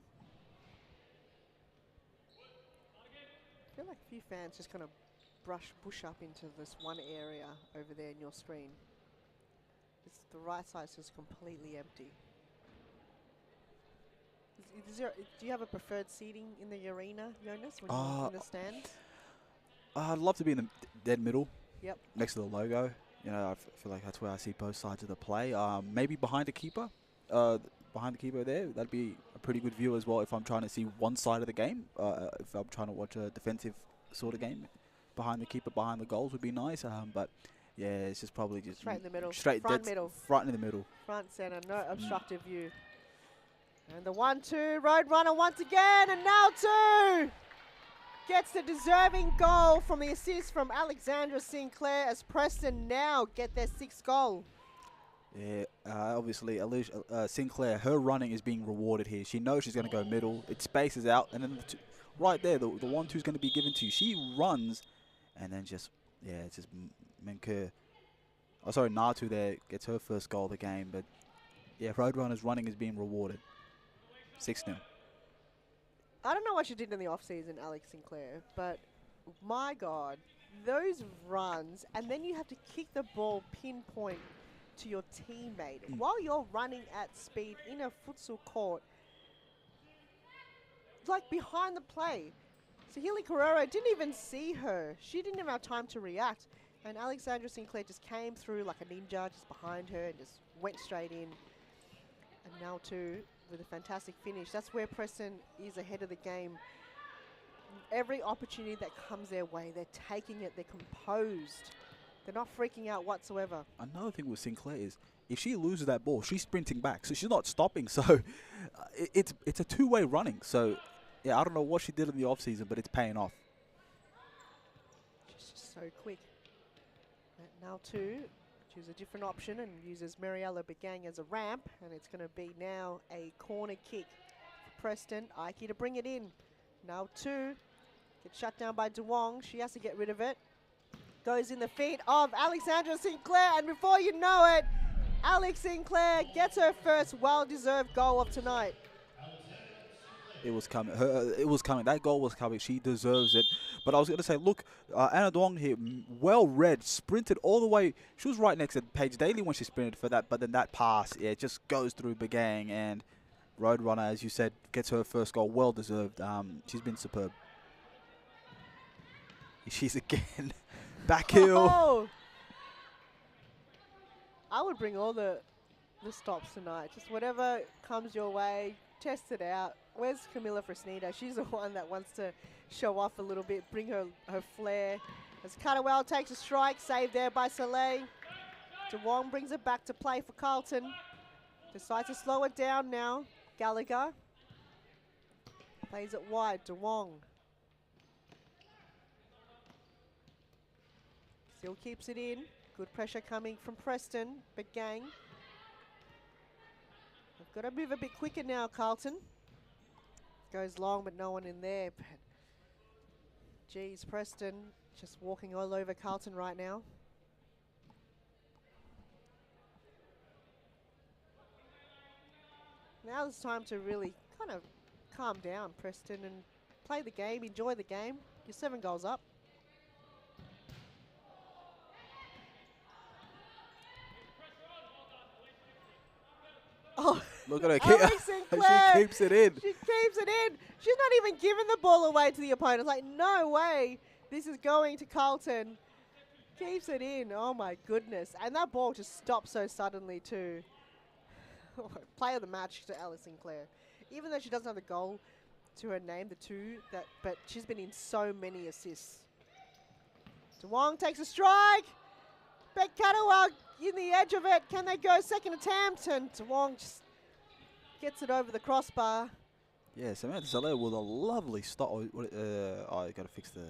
I feel like a few fans just kind of bush up into this one area over there in your screen. The right side is just completely empty. Do you have a preferred seating in the arena, Jonas, when you're in the stands? I'd love to be in the dead middle. Yep. Next to the logo. You know, I feel like that's where I see both sides of the play. Maybe behind the keeper. Behind the keeper there. That'd be a pretty good view as well if I'm trying to see one side of the game. If I'm trying to watch a defensive sort of game. Behind the keeper, behind the goals would be nice. But yeah, it's just probably just straight in the middle. Straight front middle. Front in the middle. Front center, no obstructive view. And the 1-2, Roadrunner once again, and now 2! Gets the deserving goal from the assist from Alexandra Sinclair as Preston now get their 6th goal. Yeah, obviously, Sinclair, her running is being rewarded here. She knows she's going to go middle. It spaces out, and then right there, the 1-2 is going to be given to you. She runs, and then just, yeah, it's just Menke. Oh, sorry, Natu there gets her first goal of the game. But, yeah, Roadrunner's running is being rewarded. 6-0. I don't know what she did in the off-season, Alex Sinclair, but my God, those runs, and then you have to kick the ball pinpoint to your teammate while you're running at speed in a futsal court, like behind the play. So Healy Carrero didn't even see her. She didn't even have time to react. And Alexandra Sinclair just came through like a ninja, just behind her and just went straight in. And now 2 with a fantastic finish. That's where Preston is ahead of the game. Every opportunity that comes their way, they're taking it, they're composed. They're not freaking out whatsoever. Another thing with Sinclair is if she loses that ball, she's sprinting back. So she's not stopping. So it's a two-way running. So, yeah, I don't know what she did in the off-season, but it's paying off. She's just so quick. And now 2. Choose a different option and uses Mariella Begang as a ramp, and it's going to be now a corner kick for Preston. Aiki to bring it in. Now 2. Gets shut down by DeWong. She has to get rid of it. Goes in the feet of Alexandra Sinclair, and before you know it, Alex Sinclair gets her first well-deserved goal of tonight. It was coming. It was coming. That goal was coming. She deserves it. But I was going to say, look, Anna Duong here, well read, sprinted all the way. She was right next to Paige Daly when she sprinted for that. But then that pass, yeah, it just goes through Begang. And Roadrunner, as you said, gets her first goal. Well deserved. She's been superb. She's again back heel. Oh. I would bring all the stops tonight. Just whatever comes your way, test it out. Where's Camilla Fresnida? She's the one that wants to show off a little bit, bring her flair. As Cutterwell takes a strike, saved there by Soleil. DeWong brings it back to play for Carlton. Decides to slow it down now. Gallagher plays it wide. DeWong still keeps it in. Good pressure coming from Preston. Begang. They've got to move a bit quicker now, Carlton. Goes long, but no one in there. But geez, Preston just walking all over Carlton right now. Now it's time to really kind of calm down, Preston, and play the game, enjoy the game. You're 7 goals up. Oh, look at her. Sinclair. She keeps it in. She keeps it in. She's not even giving the ball away to the opponent. It's like, no way. This is going to Carlton. Keeps it in. Oh, my goodness. And that ball just stopped so suddenly, too. Player of the match to Alice Sinclair. Even though she doesn't have the goal to her name, but she's been in so many assists. DeWong takes a strike. Beck Cutterwell in the edge of it. Can they go second attempt? And DeWong just gets it over the crossbar. Yeah, Samantha Soleil with a lovely stop. I got to fix the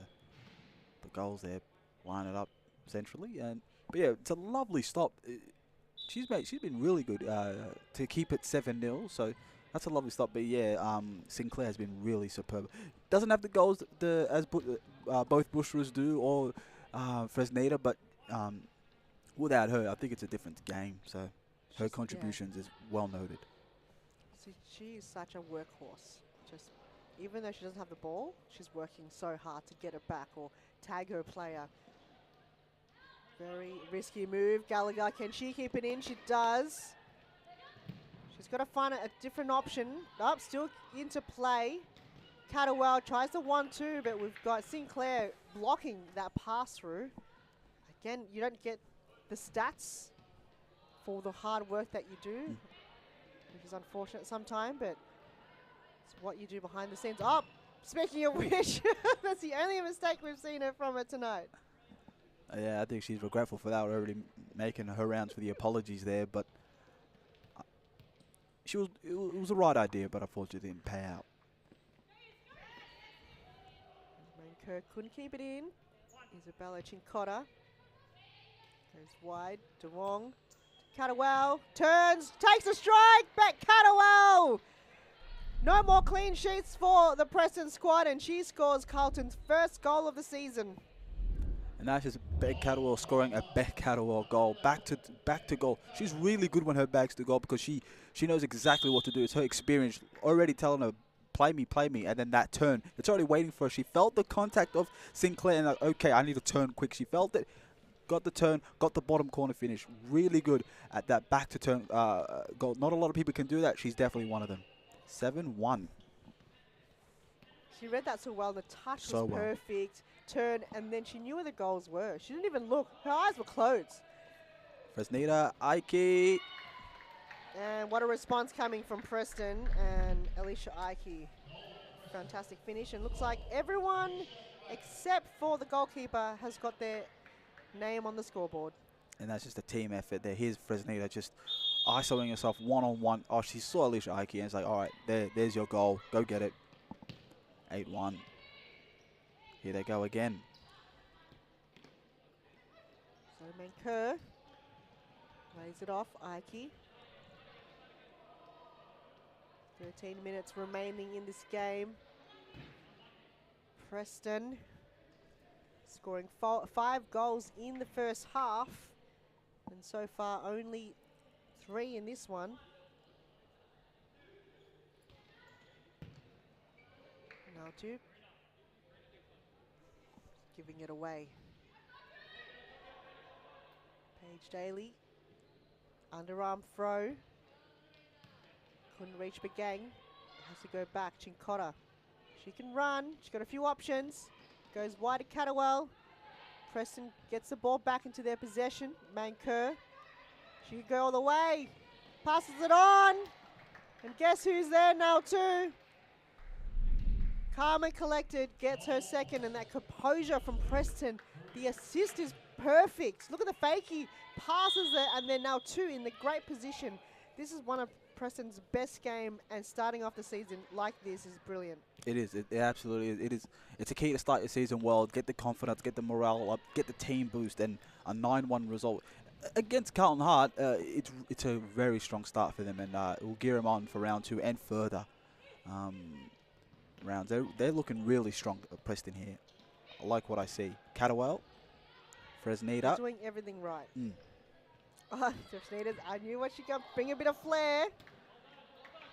goals there. Line it up centrally. But yeah, it's a lovely stop. She's been really good to keep it 7-0. So that's a lovely stop. But yeah, Sinclair has been really superb. Doesn't have the goals as both Bushrers do or Fresneda, but without her, I think it's a different game. So her contributions is well noted. See, she is such a workhorse. Just even though she doesn't have the ball, she's working so hard to get it back or tag her player. Very risky move. Gallagher, can she keep it in? She does. She's got to find a different option. Up, still into play. Catterwell tries the 1-2, but we've got Sinclair blocking that pass through. Again, you don't get the stats for the hard work that you do, which is unfortunate sometimes, but it's what you do behind the scenes. Up, speaking of which, that's the only mistake we've seen from her tonight. Yeah, I think she's regretful for that. We're already making her rounds for the apologies there, but it was the right idea, but unfortunately didn't pay out. Manker couldn't keep it in. Isabella Chincotta goes wide. DeWong. Catterwell turns, takes a strike. Back Catterwell. No more clean sheets for the Preston squad, and she scores Carlton's first goal of the season. And that's just Beck Catterwell scoring a Beck Catterwell goal. Back to goal. She's really good when her back's to goal because she knows exactly what to do. It's her experience already telling her, play me, and then that turn. It's already waiting for her. She felt the contact of Sinclair and like, okay, I need to turn quick. She felt it, got the turn, got the bottom corner finish. Really good at that back to turn goal. Not a lot of people can do that. She's definitely one of them. 7-1. She read that so well. The touch So was well. perfect. Turn, and then she knew where the goals were. She didn't even look. Her eyes were closed. Fresneda, Ike. And what a response coming from Preston and Alicia Ike. Fantastic finish. And looks like everyone except for the goalkeeper has got their name on the scoreboard. And that's just a team effort there. Here's Fresneda just isolating herself one-on-one. Oh, she saw Alicia Ike and it's like, all right, there's your goal. Go get it. 8-1. Here they go again. So Manker lays it off. Ike. 13 minutes remaining in this game. Preston scoring 5 goals in the first half, and so far only 3 in this one. Now 2. Giving it away. Paige Daly. Underarm throw. Couldn't reach Begang. Has to go back. Chincotta. She can run. She's got a few options. Goes wide to Catterwell. Preston gets the ball back into their possession. Manker. She can go all the way. Passes it on. And guess who's there now too? Calm and collected, gets her second, and that composure from Preston. The assist is perfect. Look at the fakie, passes it, and then now 2 in the great position. This is one of Preston's best game, and starting off the season like this is brilliant. It is. It absolutely is. It is. It's a key to start your season well. Get the confidence, get the morale up, get the team boost, and a 9-1 result against Carlton Hart. It's a very strong start for them, and it will gear them on for round 2 and further. Rounds. They're looking really strong at Preston here. I like what I see. Catterwell, Fresneda. They're doing everything right. Fresneda, I knew what she got. Bring a bit of flair.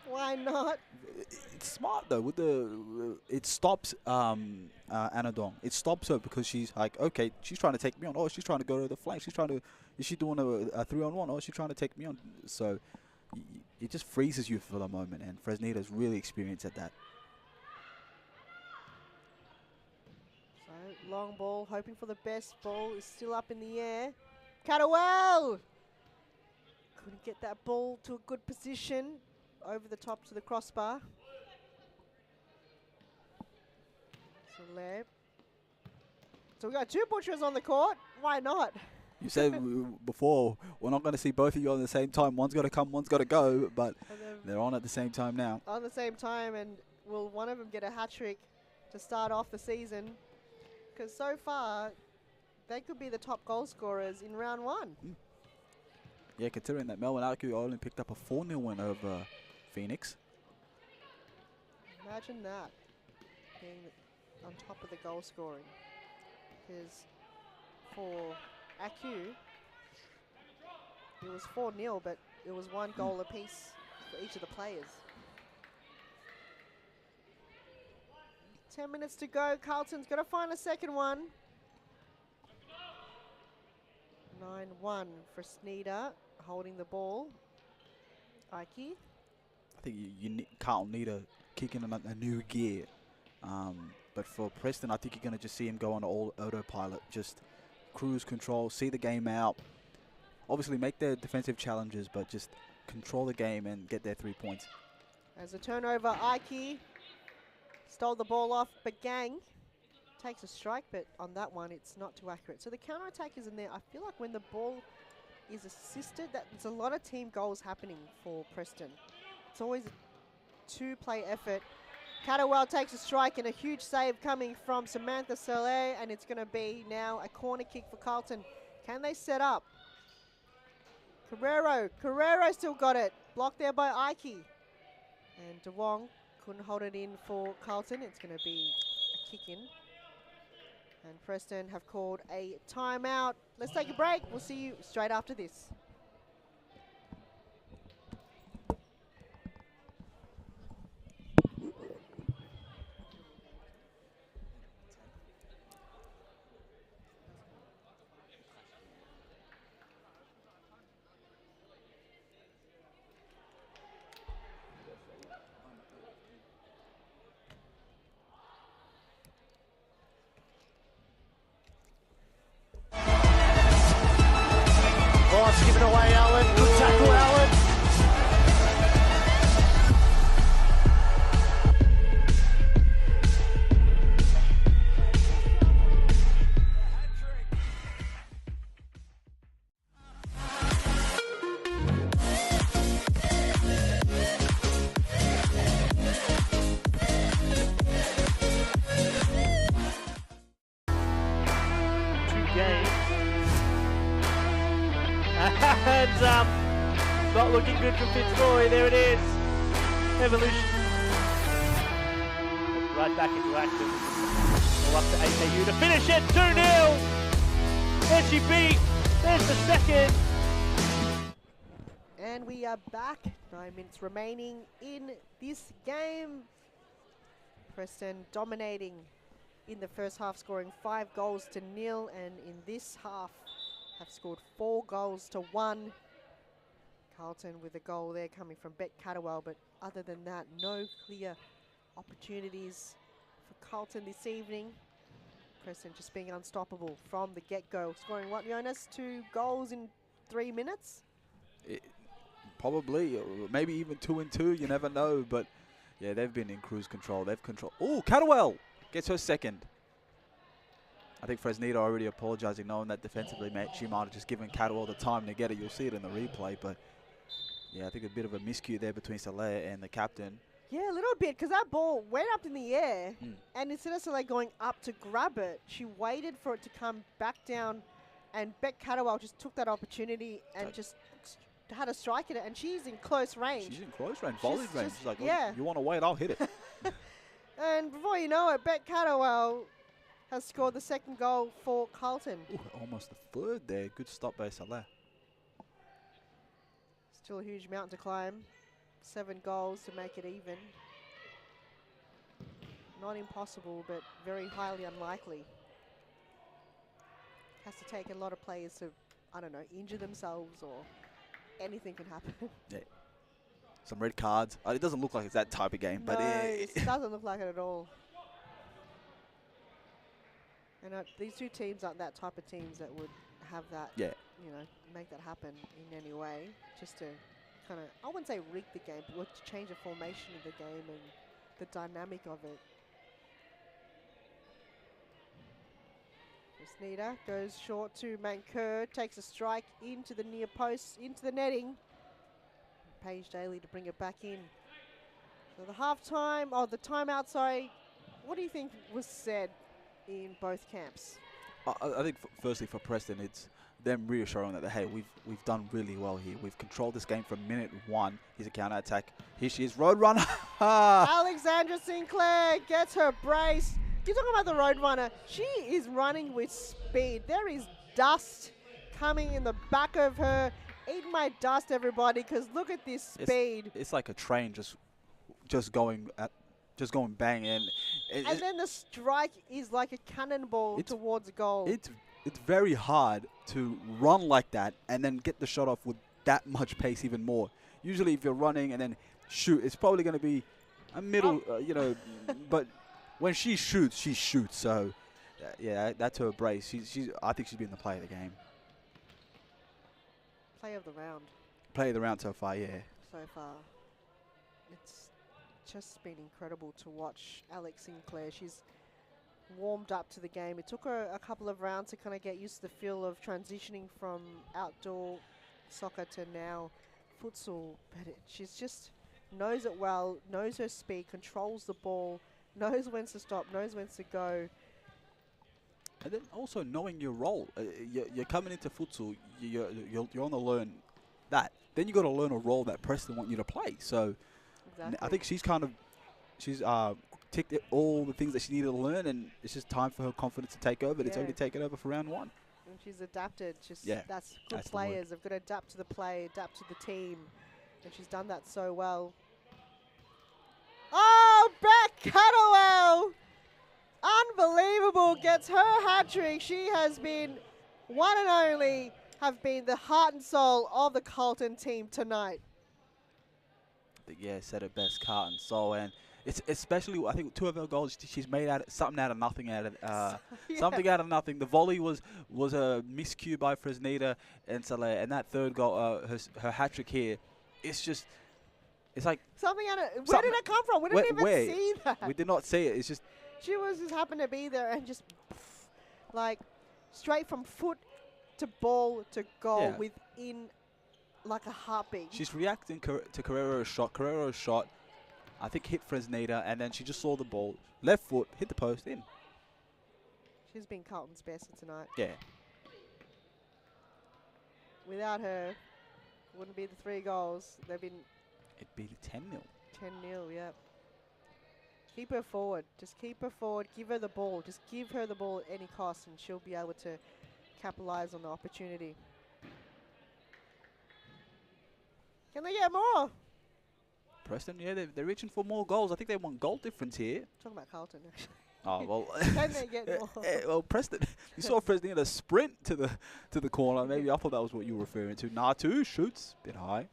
Why not? It's smart though. With it stops Anadong. It stops her because she's like, okay, she's trying to take me on. Oh, she's trying to go to the flank. Is she doing a 3-on-1? Oh, she's trying to take me on. So it just freezes you for the moment, and Fresneda's really experienced at that. Long ball, hoping for the best. Ball is still up in the air. Catterwell! Couldn't get that ball to a good position. Over the top to the crossbar. So we got 2 butchers on the court. Why not? You said before, we're not going to see both of you on the same time. One's got to come, one's got to go, but they're on at the same time now. On the same time, and will one of them get a hat-trick to start off the season? Because so far, they could be the top goal scorers in round 1. Yeah, considering that Melbourne Arcu only picked up a 4-0 win over Phoenix. Imagine that, being on top of the goal scoring. Because for Acu, it was 4-0, but it was 1 goal apiece for each of the players. 10 minutes to go. Carlton's got to find a second one. 9-1 for Sneeder holding the ball. Ike. I think Carlton need to kick in a new gear. But for Preston, I think you're going to just see him go on all autopilot, just cruise control, see the game out. Obviously make their defensive challenges, but just control the game and get their 3 points. As a turnover, Ike stole the ball off, but Gang takes a strike, but on that one, it's not too accurate. So the counter-attack is in there. I feel like when the ball is assisted, there's a lot of team goals happening for Preston. It's always a two-play effort. Catterwell takes a strike and a huge save coming from Samantha Saleh, and it's going to be now a corner kick for Carlton. Can they set up? Carrero still got it. Blocked there by Ike. And DeWong couldn't hold it in for Carlton. It's going to be a kick in. And Preston have called a timeout. Let's take a break. We'll see you straight after this. Given away, Allen. Good tackle, Allen. And not looking good for Fitzroy. There it is. Evolution. Right back into action. All up to AKU to finish it. 2-0. There she beat. There's the second. And we are back. 9 minutes remaining in this game. Preston dominating in the first half, scoring 5 goals to 0, and in this half have scored 4 goals to 1. Carlton with a goal there coming from Bet Catterwell, but other than that, no clear opportunities for Carlton this evening. Preston just being unstoppable from the get-go. Scoring what, Jonas? 2 goals in 3 minutes? Probably, or maybe even 2 and 2, you never know, but yeah, they've been in cruise control. They've controlled. Oh, Catterwell gets her second. I think Fresneda already apologising, knowing that defensively, she might have just given Catterwell the time to get it. You'll see it in the replay, but yeah, I think a bit of a miscue there between Saleh and the captain. Yeah, a little bit, because that ball went up in the air, and instead of Saleh going up to grab it, she waited for it to come back down, and Beck Catterwell just took that opportunity and just had a strike at it, and she's in close range. She's in close range, volley range. She's like, yeah. You want to wait, I'll hit it. And before you know it, Beck Catterwell has scored the second goal for Carlton. Ooh, almost the third there. Good stop by Saleh. Still a huge mountain to climb. 7 goals to make it even. Not impossible, but very highly unlikely. Has to take a lot of players to, I don't know, injure themselves, or anything can happen. Yeah. Some red cards. It doesn't look like it's that type of game, No, but it doesn't look like it at all. And these two teams aren't that type of teams that would have that, you know, make that happen in any way, just to kind of, I wouldn't say rig the game, but to change the formation of the game and the dynamic of it. Sneeder goes short to Manker, takes a strike into the near post, into the netting. Paige Daly to bring it back in. So the the timeout, sorry. What do you think was said in both camps? I think firstly for Preston, it's them reassuring that, hey, we've done really well here. We've controlled this game from minute 1. Here's a counter attack. Here she is, Roadrunner. Alexandra Sinclair gets her brace. You're talking about the Roadrunner. She is running with speed. There is dust coming in the back of her. Eat my dust, everybody, because look at this speed. It's like a train just going bang, and then the strike is like a cannonball towards goal. It's it's very hard to run like that and then get the shot off with that much pace even more. Usually if you're running and then shoot, it's probably going to be a middle, you know, but when she shoots, she shoots. So, yeah, that's her brace. I think she's been the player of the game. Player of the round. Player of the round so far, yeah. So far. It's just been incredible to watch Alex Sinclair. She's warmed up to the game. It took her a couple of rounds to kind of get used to the feel of transitioning from outdoor soccer to now futsal, but she's just knows it well, knows her speed, controls the ball, knows when to stop, knows when to go. And then also knowing your role. You're coming into futsal, you're on to learn that. Then you got to learn a role that Preston want you to play. So exactly. I think she's ticked all the things that she needed to learn, and it's just time for her confidence to take over. It's only taken over for round one. And she's adapted. That's good that's players. They've got to adapt to the play, adapt to the team, and she's done that so well. Oh, Beck Catterwell! Unbelievable. Gets her hat-trick. She has been one and only, have been the heart and soul of the Carlton team tonight. I think, yeah, said it best, Carlton soul, and it's especially, I think, two of her goals, she's made something out of nothing. Something out of nothing. The volley was a miscue by Fresneda and Saleh, and that third goal, her hat-trick here, it's just, it's like something out of, where did it come from? We didn't even see that. We did not see it. It's just, she was just happened to be there and just like straight from foot to ball to goal within like a heartbeat. She's reacting to Carrero's shot. Carrero's shot, I think, hit Fresneda, and then she just saw the ball, left foot, hit the post, in. She's been Carlton's best tonight. Yeah. Without her, wouldn't be the 3 goals. They've been. It'd be 10-0. 10-0, yep. Keep her forward. Just keep her forward. Give her the ball. Just give her the ball at any cost, and she'll be able to capitalize on the opportunity. Can they get more? Preston, yeah, they're reaching for more goals. I think they want goal difference here. Talking about Carlton, actually. Oh, well. Can they get more? Well, Preston, you saw Preston a sprint to the corner. Maybe I thought that was what you were referring to. Natu shoots a bit high.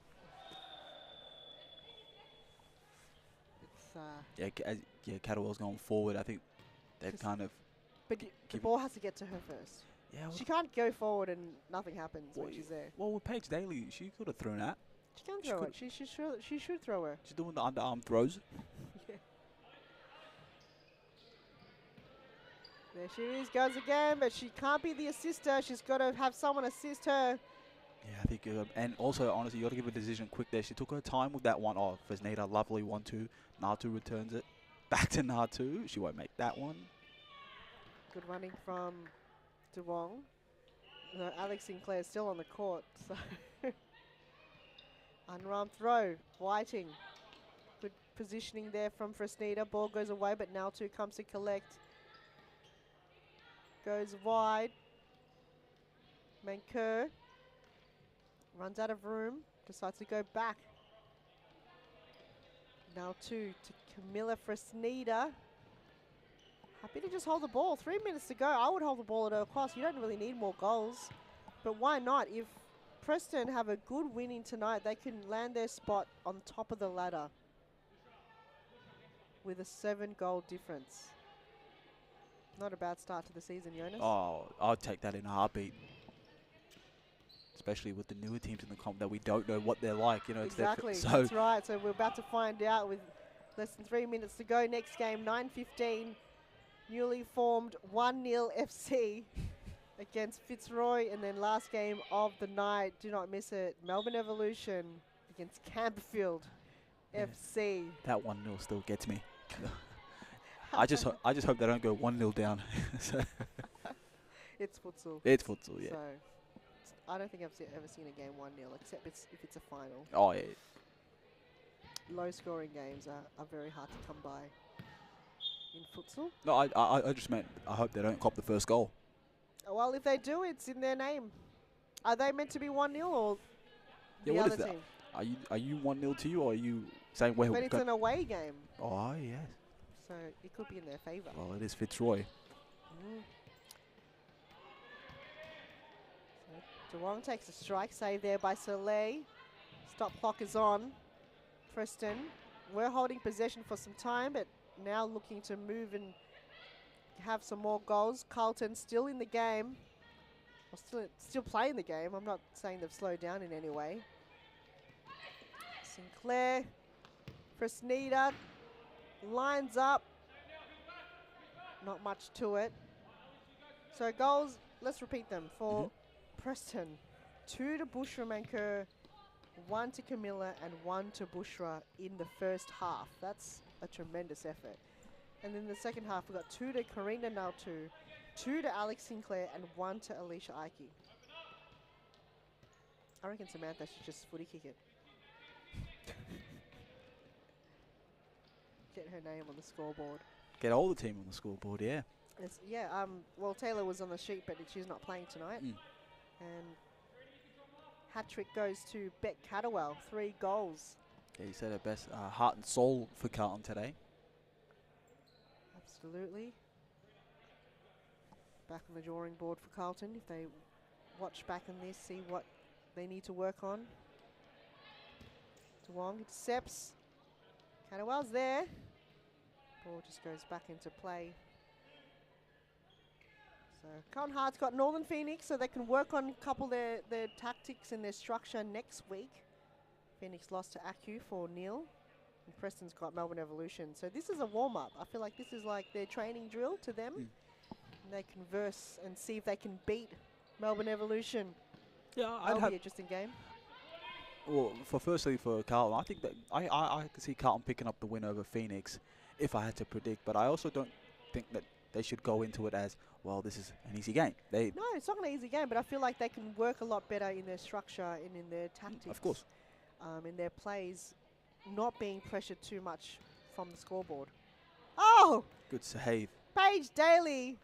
It's Catterwell's going forward. I think they've kind of. But the ball has to get to her first. Yeah, she can't go forward and nothing happens when she's there. Well, with Paige Daly, she could have thrown that. She can throw it. She should throw her. She's doing the underarm throws. Yeah. There she is, goes again, but she can't be the assister. She's got to have someone assist her. Yeah, I think, and also, honestly, you got to give a decision quick there. She took her time with that one. Oh, Fresneda, lovely 1-2. Natu returns it. Back to Natu. She won't make that one. Good running from DeWong. No, Alex Sinclair is still on the court. So unarmed throw. Whiting. Good positioning there from Fresneda. Ball goes away, but Natu comes to collect. Goes wide. Manker runs out of room. Decides to go back. Now to Camilla Fresneda. Happy to just hold the ball. 3 minutes to go. I would hold the ball at all costs. You don't really need more goals. But why not? If Preston have a good winning tonight, they can land their spot on top of the ladder with a 7-goal difference. Not a bad start to the season, Jonas. Oh, I'd take that in a heartbeat. Especially with the newer teams in the comp that we don't know what they're like. You know, exactly. That's right. So we're about to find out with less than 3 minutes to go. Next game, 9:15. Newly formed 1-0 FC against Fitzroy. And then last game of the night, do not miss it, Melbourne Evolution against Campfield FC. That 1-0 still gets me. I just hope they don't go 1-0 down. It's futsal. It's futsal, yeah. So I don't think I've ever seen a game 1-0, except if it's a final. Oh, yeah. Low-scoring games are very hard to come by in futsal. No, I just meant I hope they don't cop the first goal. Well, if they do, it's in their name. Are they meant to be 1-0 or the other team? Are you 1-0 to you, or are you saying where? But it's an away game. Oh, yes. So it could be in their favour. Well, it is Fitzroy. DeWong takes a strike, save there by Soleil. Stop clock is on. Preston, we're holding possession for some time, but now looking to move and have some more goals. Carlton still in the game, or still playing the game. I'm not saying they've slowed down in any way. Sinclair, Fresneda lines up. Not much to it. So goals, let's repeat them for Preston. 2 to Bushra and Kerr, 1 to Camilla and 1 to Bushra in the first half. That's a tremendous effort. And then the second half, we've got 2 to Karina Nautu, 2 to Alex Sinclair and 1 to Alicia Ike. I reckon Samantha should just footy kick it. Get her name on the scoreboard. Get all the team on the scoreboard, yeah. Well, Taylor was on the sheet, but she's not playing tonight. And hat trick goes to Beck Catterwell, 3 goals. Yeah, you said her best heart and soul for Carlton today. Absolutely. Back on the drawing board for Carlton. If they watch back on this, see what they need to work on. DeWong intercepts. Catterwell's there. Ball just goes back into play. So Carlton Hart's got Northern Phoenix, so they can work on a couple of their tactics and their structure next week. Phoenix lost to Acu 4-0. And Preston's got Melbourne Evolution. So this is a warm-up. I feel like this is like their training drill to them. And they converse and see if they can beat Melbourne Evolution. Yeah, That'll be an interesting game. Well, firstly for Carlton, I think that I can see Carlton picking up the win over Phoenix if I had to predict. But I also don't think that they should go into it as, well, this is an easy game. No, it's not an easy game, but I feel like they can work a lot better in their structure and in their tactics. Of course. In their plays, not being pressured too much from the scoreboard. Oh! Good save. Paige Daly,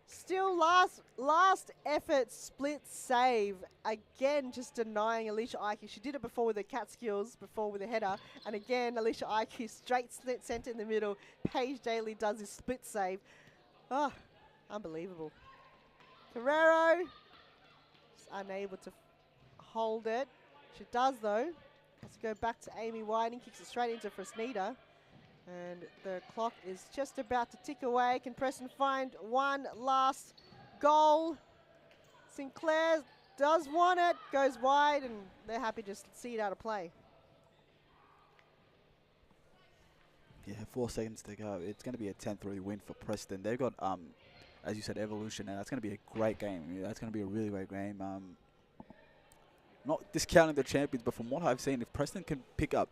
still last effort split save. Again, just denying Alicia Ike. She did it before with her cat skills, before with a header. And again, Alicia Ike straight slit centre in the middle. Paige Daly does his split save. Oh, unbelievable. Carrero, just unable to hold it. She does though. Has to go back to Amy Whiting, kicks it straight into Fresneda. And the clock is just about to tick away. Can Preston find one last goal? Sinclair does want it, goes wide, and they're happy to just see it out of play. Yeah, 4 seconds to go. It's going to be a 10-3 win for Preston. They've got, as you said, Evolution, and that's going to be a great game. Yeah, that's going to be a really great game. Not discounting the champions, but from what I've seen, if Preston can pick up,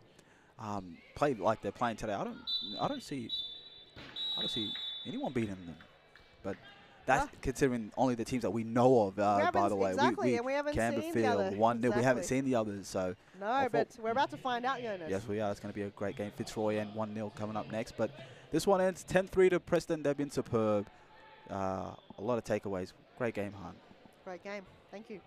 play like they're playing today, I don't see anyone beating them. But that's considering only the teams that we know of. By the way, exactly, and we haven't seen the other. 1-0. Exactly. We haven't seen the others, so no. But we're about to find out, Jonas. Yes, we are. It's going to be a great game. Fitzroy and 1-0 coming up next. But this one ends 10-3 to Preston. They've been superb. A lot of takeaways. Great game, Han. Great game. Thank you.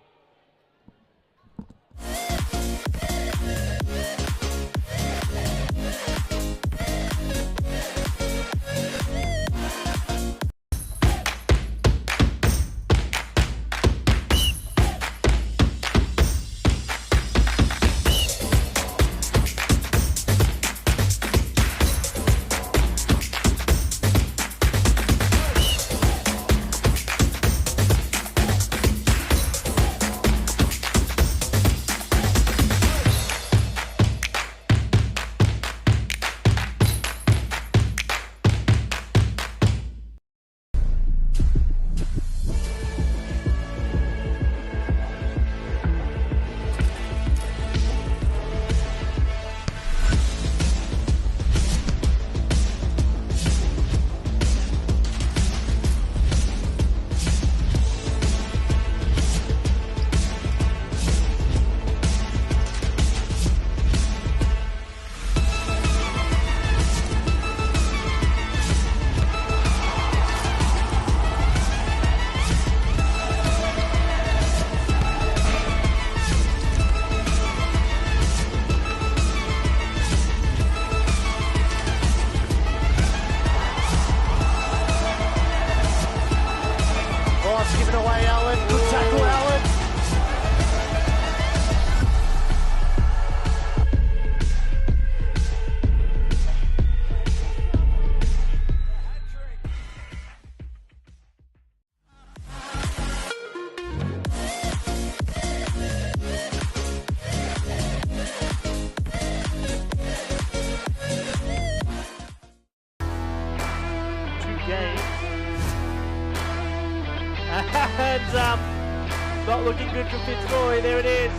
not looking good for Fitzroy. There it is.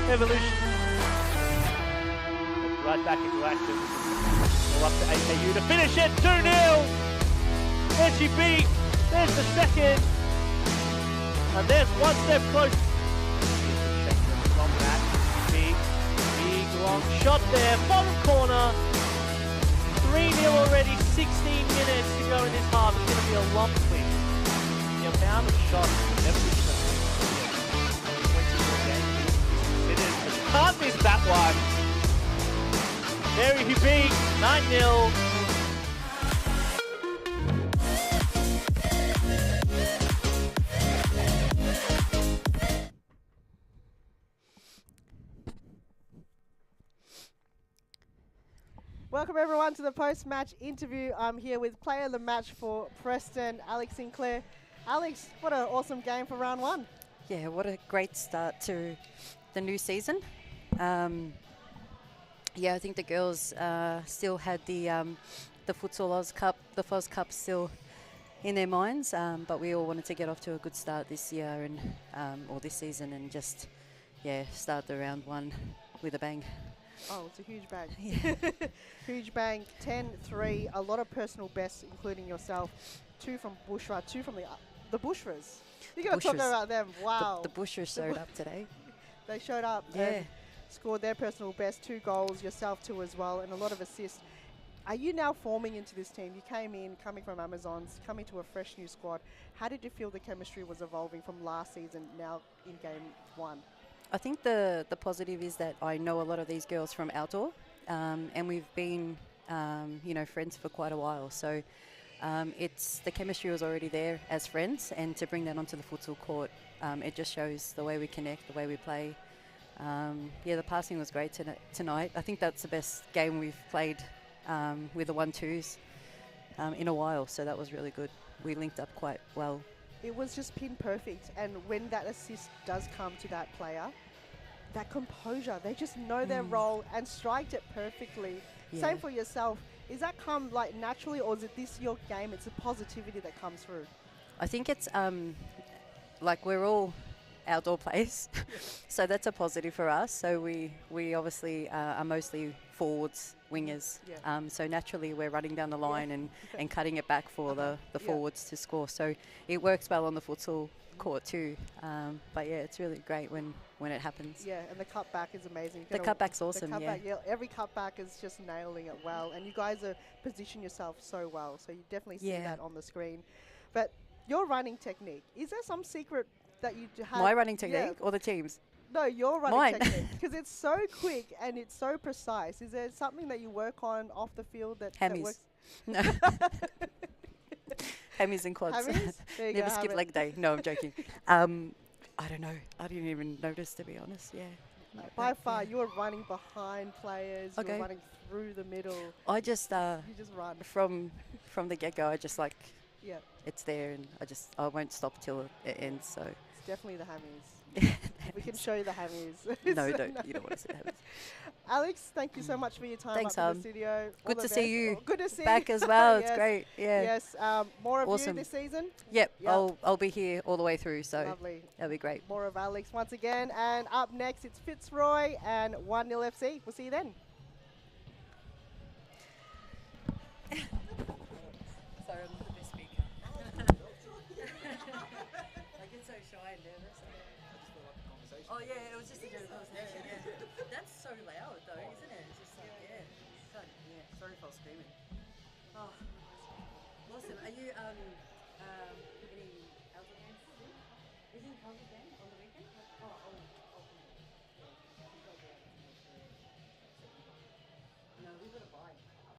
Evolution. Right back into action. All up to AKU to finish it. 2-0. There she beat. There's the second. And there's one step close. From that big long shot there. Bottom corner. 3-0 already. 16 minutes to go in this half. It's going to be a lump win. The amount of shots never been done. 24 games. It is. Can't miss that one. There he beat 9-0. Welcome everyone to the post-match interview. I'm here with player of the match for Preston, Alex Sinclair. Alex, what an awesome game for round one. Yeah, what a great start to the new season. Yeah, I think the girls still had the Futsal Oz Cup, the FOS Cup still in their minds, but we all wanted to get off to a good start this year and or this season and just, yeah, start the round one with a bang. Oh, it's a huge bang. Yeah. Huge bang, 10-3, a lot of personal bests, including yourself. 2 from Bushra, 2 from the Bushras. You're going to talk about them. Wow. The Bushras showed up today. They showed up and scored their personal best, 2 goals, yourself 2 as well, and a lot of assists. Are you now forming into this team? You came in, coming from Amazons, coming to a fresh new squad. How did you feel the chemistry was evolving from last season now in game 1? I think the positive is that I know a lot of these girls from outdoor, and we've been, you know, friends for quite a while. So it's the chemistry was already there as friends, and to bring that onto the futsal court, it just shows the way we connect, the way we play. Yeah, the passing was great tonight. I think that's the best game we've played with the 1-2s in a while. So that was really good. We linked up quite well. It was just pin perfect, and when that assist does come to that player, that composure, they just know their role and striked it perfectly. Yeah. Same for yourself. Is that come like naturally, or is it this your game? It's a positivity that comes through. I think it's like we're all outdoor players, so that's a positive for us. So we obviously are mostly forwards, wingers. Yeah. So naturally we're running down the line and cutting it back for the forwards to score. So it works well on the futsal court too. But yeah, it's really great when it happens. Yeah, and the cutback is amazing. The cutback's awesome. The cutback, every cutback is just nailing it well, and you guys are position yourself so well. So you definitely see that on the screen. But your running technique, is there some secret that you have? My running technique or the team's? No, your running technique, because it's so quick and it's so precise. Is there something that you work on off the field that works? No. Hammies and quads. Hammies? Never skip leg day. No, I'm joking. I don't know. I didn't even notice, to be honest. Yeah. By far, you're running behind players. You're running through the middle. I just you just run from the get go. I just like it's there, and I won't stop till it ends. So it's definitely the hammies. We can show you the hammies. No, don't. You don't want to see the hammies. Alex, thank you so much for your time up in the studio. Good to see you. Good to see back you. as well. Yes. It's great. Yeah. Yes. More of you this season? Yep. I'll be here all the way through. So lovely. That'll be great. More of Alex once again. And up next, it's Fitzroy and 1-0 FC. We'll see you then. Sorry, I'm not the best speaker. I get so shy and nervous. Oh yeah, it was just a general conversation. Yeah. That's so loud though, isn't it? It's just like sorry if I was screaming. Oh, awesome. Are you any